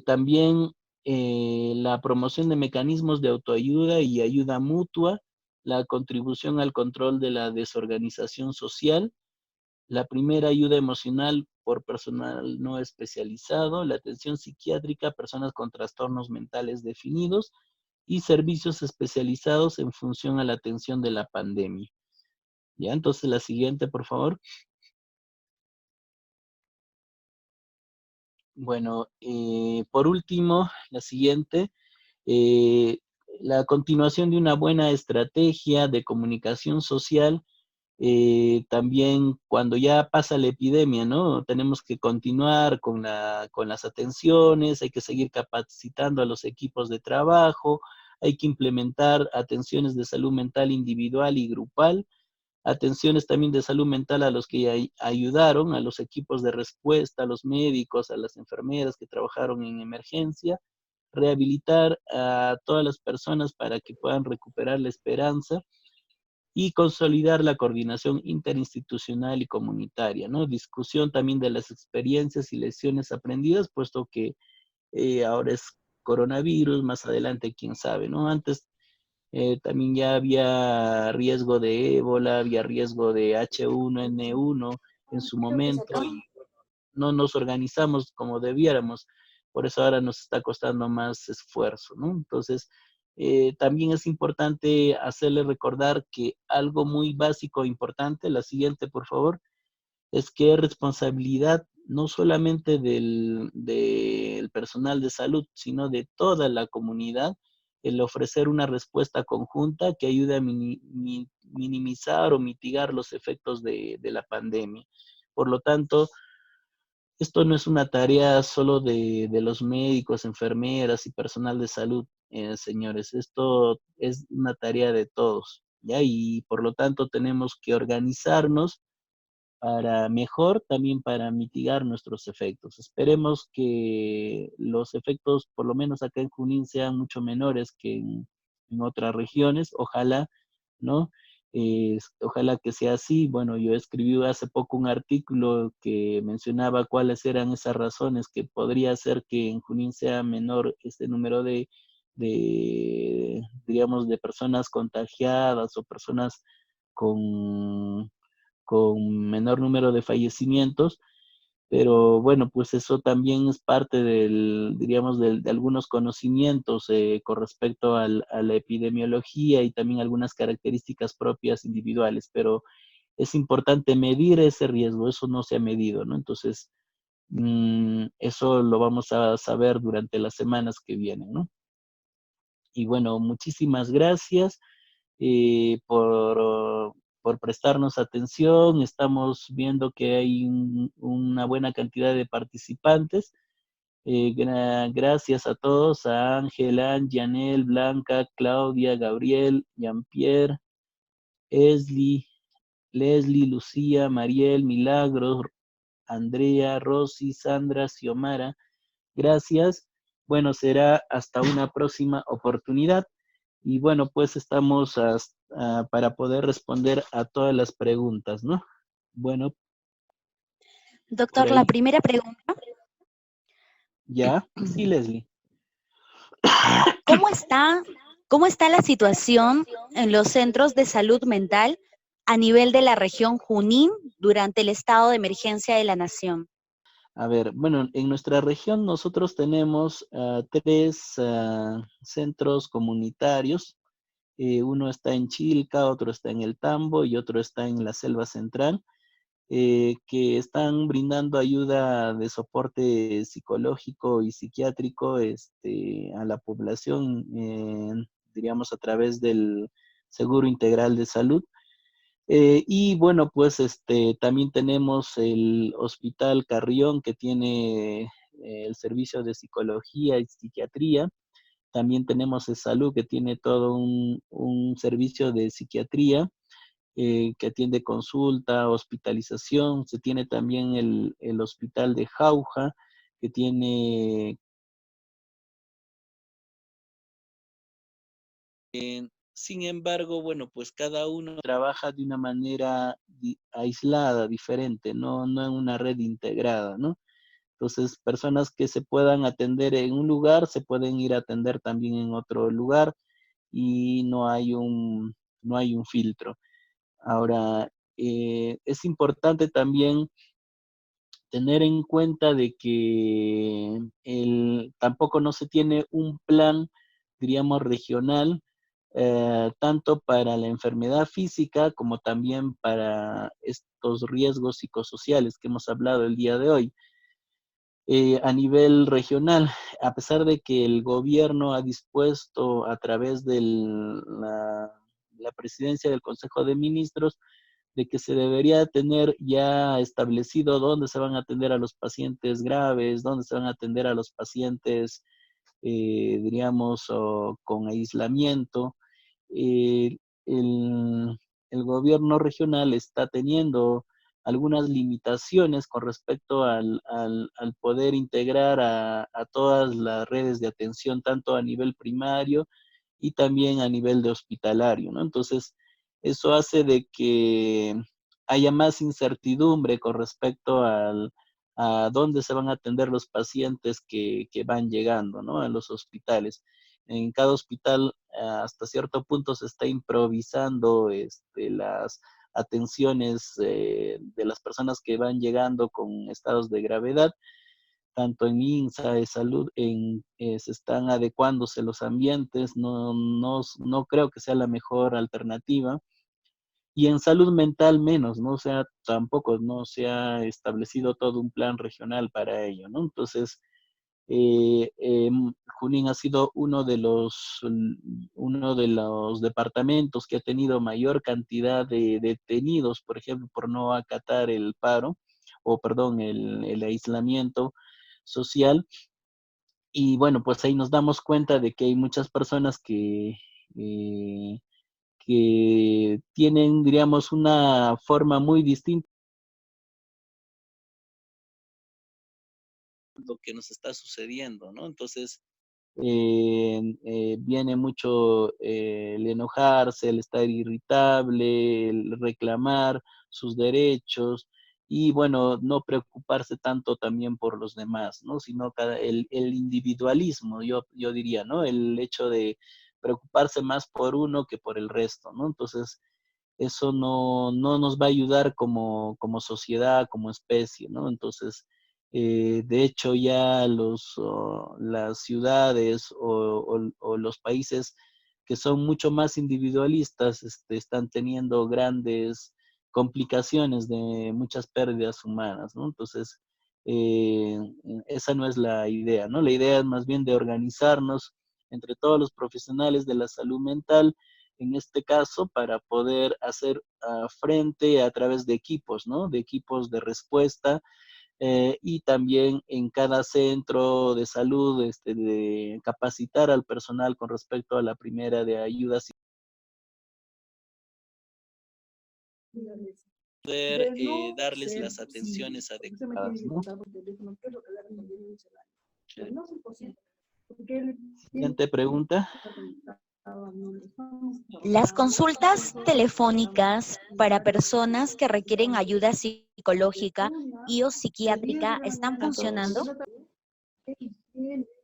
También la promoción de mecanismos de autoayuda y ayuda mutua, la contribución al control de la desorganización social, la primera ayuda emocional por personal no especializado, la atención psiquiátrica a personas con trastornos mentales definidos y servicios especializados en función a la atención de la pandemia. Ya, entonces la siguiente, por favor. Bueno, por último, la siguiente, eh, la continuación de una buena estrategia de comunicación social. También cuando ya pasa la epidemia, ¿no? Tenemos que continuar con las atenciones, hay que seguir capacitando a los equipos de trabajo, hay que implementar atenciones de salud mental individual y grupal, atenciones también de salud mental a los que ya ayudaron, a los equipos de respuesta, a los médicos, a las enfermeras que trabajaron en emergencia, rehabilitar a todas las personas para que puedan recuperar la esperanza y consolidar la coordinación interinstitucional y comunitaria, ¿no? Discusión también de las experiencias y lecciones aprendidas, puesto que ahora es coronavirus, más adelante quién sabe, ¿no? Antes también ya había riesgo de ébola, había riesgo de H1N1 en su Creo que es momento otro. y no nos organizamos como debiéramos, por eso ahora nos está costando más esfuerzo, ¿no? Entonces, También es importante hacerle recordar que algo muy básico e importante, la siguiente, por favor, es que es responsabilidad no solamente del personal de salud, sino de toda la comunidad el ofrecer una respuesta conjunta que ayude a minimizar o mitigar los efectos de la pandemia. Por lo tanto, esto no es una tarea solo de los médicos, enfermeras y personal de salud, señores. Esto es una tarea de todos, ¿ya? Y por lo tanto tenemos que organizarnos para mejor, también para mitigar nuestros efectos. Esperemos que los efectos, por lo menos acá en Junín, sean mucho menores que en otras regiones. Ojalá, ¿no? Ojalá que sea así. Bueno, yo escribí hace poco un artículo que mencionaba cuáles eran esas razones que podría hacer que en Junín sea menor este número digamos, de personas contagiadas o personas con menor número de fallecimientos, pero bueno, pues eso también es parte diríamos, de algunos conocimientos con respecto a la epidemiología y también algunas características propias individuales, pero es importante medir ese riesgo, eso no se ha medido, ¿no? Entonces, eso lo vamos a saber durante las semanas que vienen, ¿no? Y bueno, muchísimas gracias por prestarnos atención. Estamos viendo que hay una buena cantidad de participantes. Gracias a todos, a Ángela, Janel, Blanca, Claudia, Gabriel, Jean-Pierre, Esli, Leslie, Lucía, Mariel, Milagros, Andrea, Rosy, Sandra, Xiomara. Gracias. Bueno, será hasta una próxima oportunidad. Y bueno, pues estamos para poder responder a todas las preguntas, ¿no? Bueno, por Doctor, la ahí. primera pregunta, ¿Ya? Sí, Leslie. ¿cómo está, ¿cómo está la situación en los centros de salud mental a nivel de la región Junín durante el estado de emergencia de la nación? A ver, bueno, en nuestra región nosotros tenemos tres centros comunitarios. Uno está en Chilca, otro está en El Tambo y otro está en la Selva Central. Que están brindando ayuda de soporte psicológico y psiquiátrico a la población, diríamos, a través del Seguro Integral de Salud. Y bueno, pues también tenemos el Hospital Carrión, que tiene el servicio de psicología y psiquiatría. También tenemos el Salud, que tiene todo un servicio de psiquiatría que atiende consulta, hospitalización. Se tiene también el hospital de Jauja, que tiene... sin embargo, bueno, pues cada uno trabaja de una manera aislada, diferente, no en una red integrada, ¿no? Entonces, personas que se puedan atender en un lugar, se pueden ir a atender también en otro lugar y no hay un filtro. Ahora, es importante también tener en cuenta de que tampoco no se tiene un plan, diríamos, regional, tanto para la enfermedad física como también para estos riesgos psicosociales que hemos hablado el día de hoy. A nivel regional, a pesar de que el gobierno ha dispuesto a través de la presidencia del Consejo de Ministros de que se debería tener ya establecido dónde se van a atender a los pacientes graves, dónde se van a atender a los pacientes, diríamos, con aislamiento. Eh, el, el gobierno regional está teniendo algunas limitaciones con respecto al poder integrar a todas las redes de atención, tanto a nivel primario y también a nivel de hospitalario, ¿no? Entonces, eso hace de que haya más incertidumbre con respecto a dónde se van a atender los pacientes que van llegando, ¿no? A los hospitales. En cada hospital, hasta cierto punto, se está improvisando las atenciones de las personas que van llegando con estados de gravedad. tanto en INSA de salud, se están adecuándose los ambientes, no creo que sea la mejor alternativa. Y en salud mental menos, ¿no? O sea, tampoco no se ha establecido todo un plan regional para ello, ¿no? Entonces, Junín ha sido uno de los departamentos que ha tenido mayor cantidad de detenidos, por ejemplo, por no acatar el paro, o perdón, el aislamiento social. Y bueno, pues ahí nos damos cuenta de que hay muchas personas eh, que tienen, diríamos, una forma muy distinta de lo que nos está sucediendo, ¿no? Entonces, viene mucho el enojarse, el estar irritable, el reclamar sus derechos y bueno, no preocuparse tanto también por los demás, ¿no? Sino el individualismo, yo diría, ¿no? El hecho de preocuparse más por uno que por el resto, ¿no? Entonces, eso no nos va a ayudar como sociedad, como especie, ¿no? Entonces, de hecho, ya las ciudades o los países que son mucho más individualistas están teniendo grandes complicaciones de muchas pérdidas humanas, ¿no? Entonces, eh, esa no es la idea, ¿no? La idea es más bien de organizarnos entre todos los profesionales de la salud mental en este caso, para poder hacer frente a través de equipos, ¿no? De equipos de respuesta y también en cada centro de salud, de capacitar al personal con respecto a la primera de ayuda, poder darles las atenciones adecuadas, ¿no? Siguiente pregunta. Las consultas telefónicas para personas que requieren ayuda psicológica y o psiquiátrica están funcionando.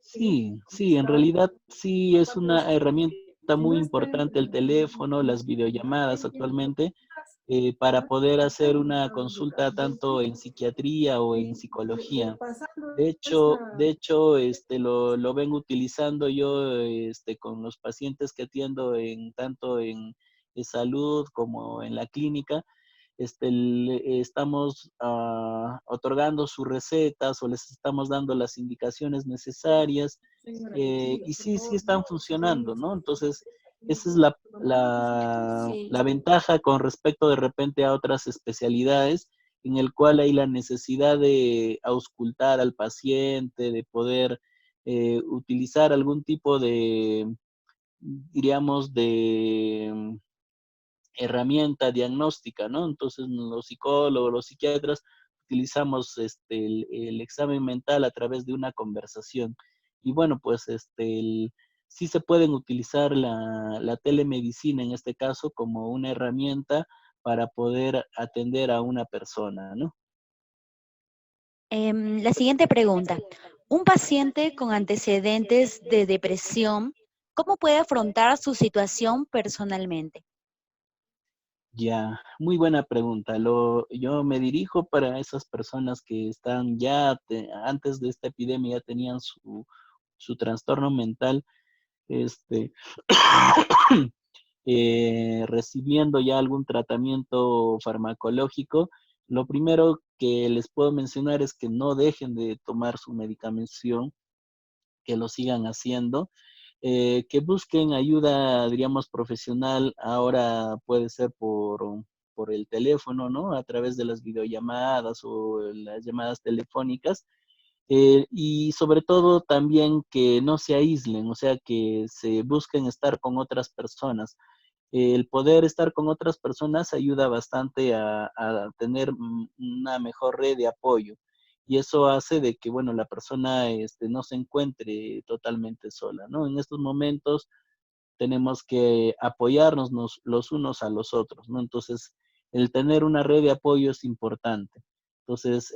Sí, en realidad sí es una herramienta muy importante el teléfono, las videollamadas actualmente, para poder hacer una consulta tanto en psiquiatría o en psicología. De hecho, lo vengo utilizando yo, con los pacientes que atiendo tanto en salud como en la clínica. Estamos otorgando sus recetas o les estamos dando las indicaciones necesarias y sí están funcionando, ¿no? Entonces, esa es la ventaja con respecto de repente a otras especialidades en el cual hay la necesidad de auscultar al paciente, de poder utilizar algún tipo diríamos, de herramienta diagnóstica, ¿no? Entonces los psicólogos, los psiquiatras utilizamos el examen mental a través de una conversación. Y bueno, pues sí se pueden utilizar la telemedicina en este caso como una herramienta para poder atender a una persona, ¿no? La siguiente pregunta. Un paciente con antecedentes de depresión, ¿cómo puede afrontar su situación personalmente? Ya, muy buena pregunta. Yo me dirijo para esas personas que están antes de esta epidemia ya tenían su trastorno mental, este, recibiendo ya algún tratamiento farmacológico. Lo primero que les puedo mencionar es que no dejen de tomar su medicación, que lo sigan haciendo, que busquen ayuda, diríamos, profesional. Ahora puede ser por el teléfono, ¿no? A través de las videollamadas o las llamadas telefónicas. Y sobre todo también que no se aíslen, o sea, que se busquen estar con otras personas. El poder estar con otras personas ayuda bastante a tener una mejor red de apoyo. Y eso hace de que, bueno, la persona no se encuentre totalmente sola, ¿no? En estos momentos tenemos que apoyarnos los unos a los otros, ¿no? Entonces, el tener una red de apoyo es importante. Entonces,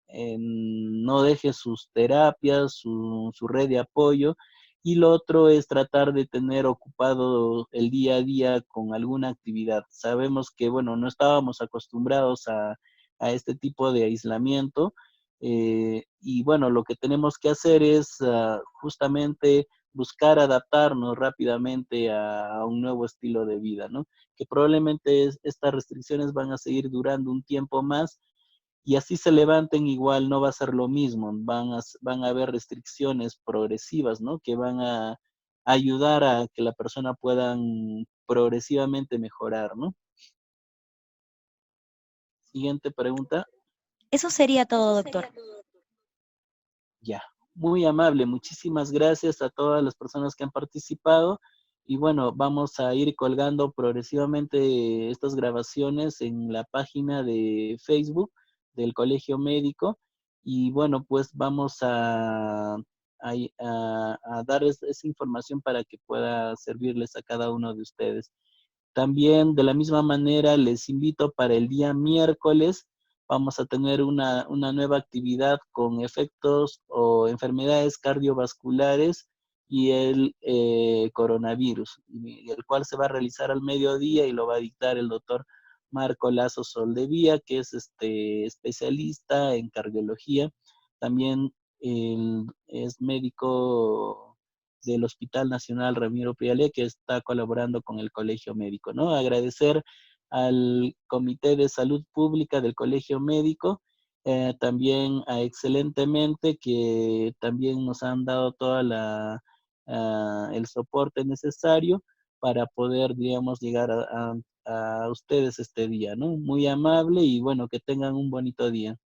no deje sus terapias, su red de apoyo. Y lo otro es tratar de tener ocupado el día a día con alguna actividad. Sabemos que, bueno, no estábamos acostumbrados a este tipo de aislamiento Y bueno, lo que tenemos que hacer es justamente buscar adaptarnos rápidamente a un nuevo estilo de vida, ¿no? Que probablemente estas restricciones van a seguir durando un tiempo más y así se levanten, igual no va a ser lo mismo, van a haber restricciones progresivas, ¿no? Que van a ayudar a que la persona pueda progresivamente mejorar, ¿no? Siguiente pregunta. Eso sería todo, doctor. Ya, muy amable. Muchísimas gracias a todas las personas que han participado. Y bueno, vamos a ir colgando progresivamente estas grabaciones en la página de Facebook del Colegio Médico. Y bueno, pues vamos a dar esa información para que pueda servirles a cada uno de ustedes. También de la misma manera les invito para el día miércoles, vamos a tener una nueva actividad con efectos o enfermedades cardiovasculares y el coronavirus, y el cual se va a realizar al mediodía y lo va a dictar el doctor Marco Lazo Soldevía, que es especialista en cardiología. También es médico del Hospital Nacional Ramiro Priale, que está colaborando con el Colegio Médico, ¿no? Agradecer al Comité de Salud Pública del Colegio Médico, también a Excelentemente, que también nos han dado toda el soporte necesario para poder, digamos, llegar a ustedes este día, ¿no? Muy amable y bueno, que tengan un bonito día.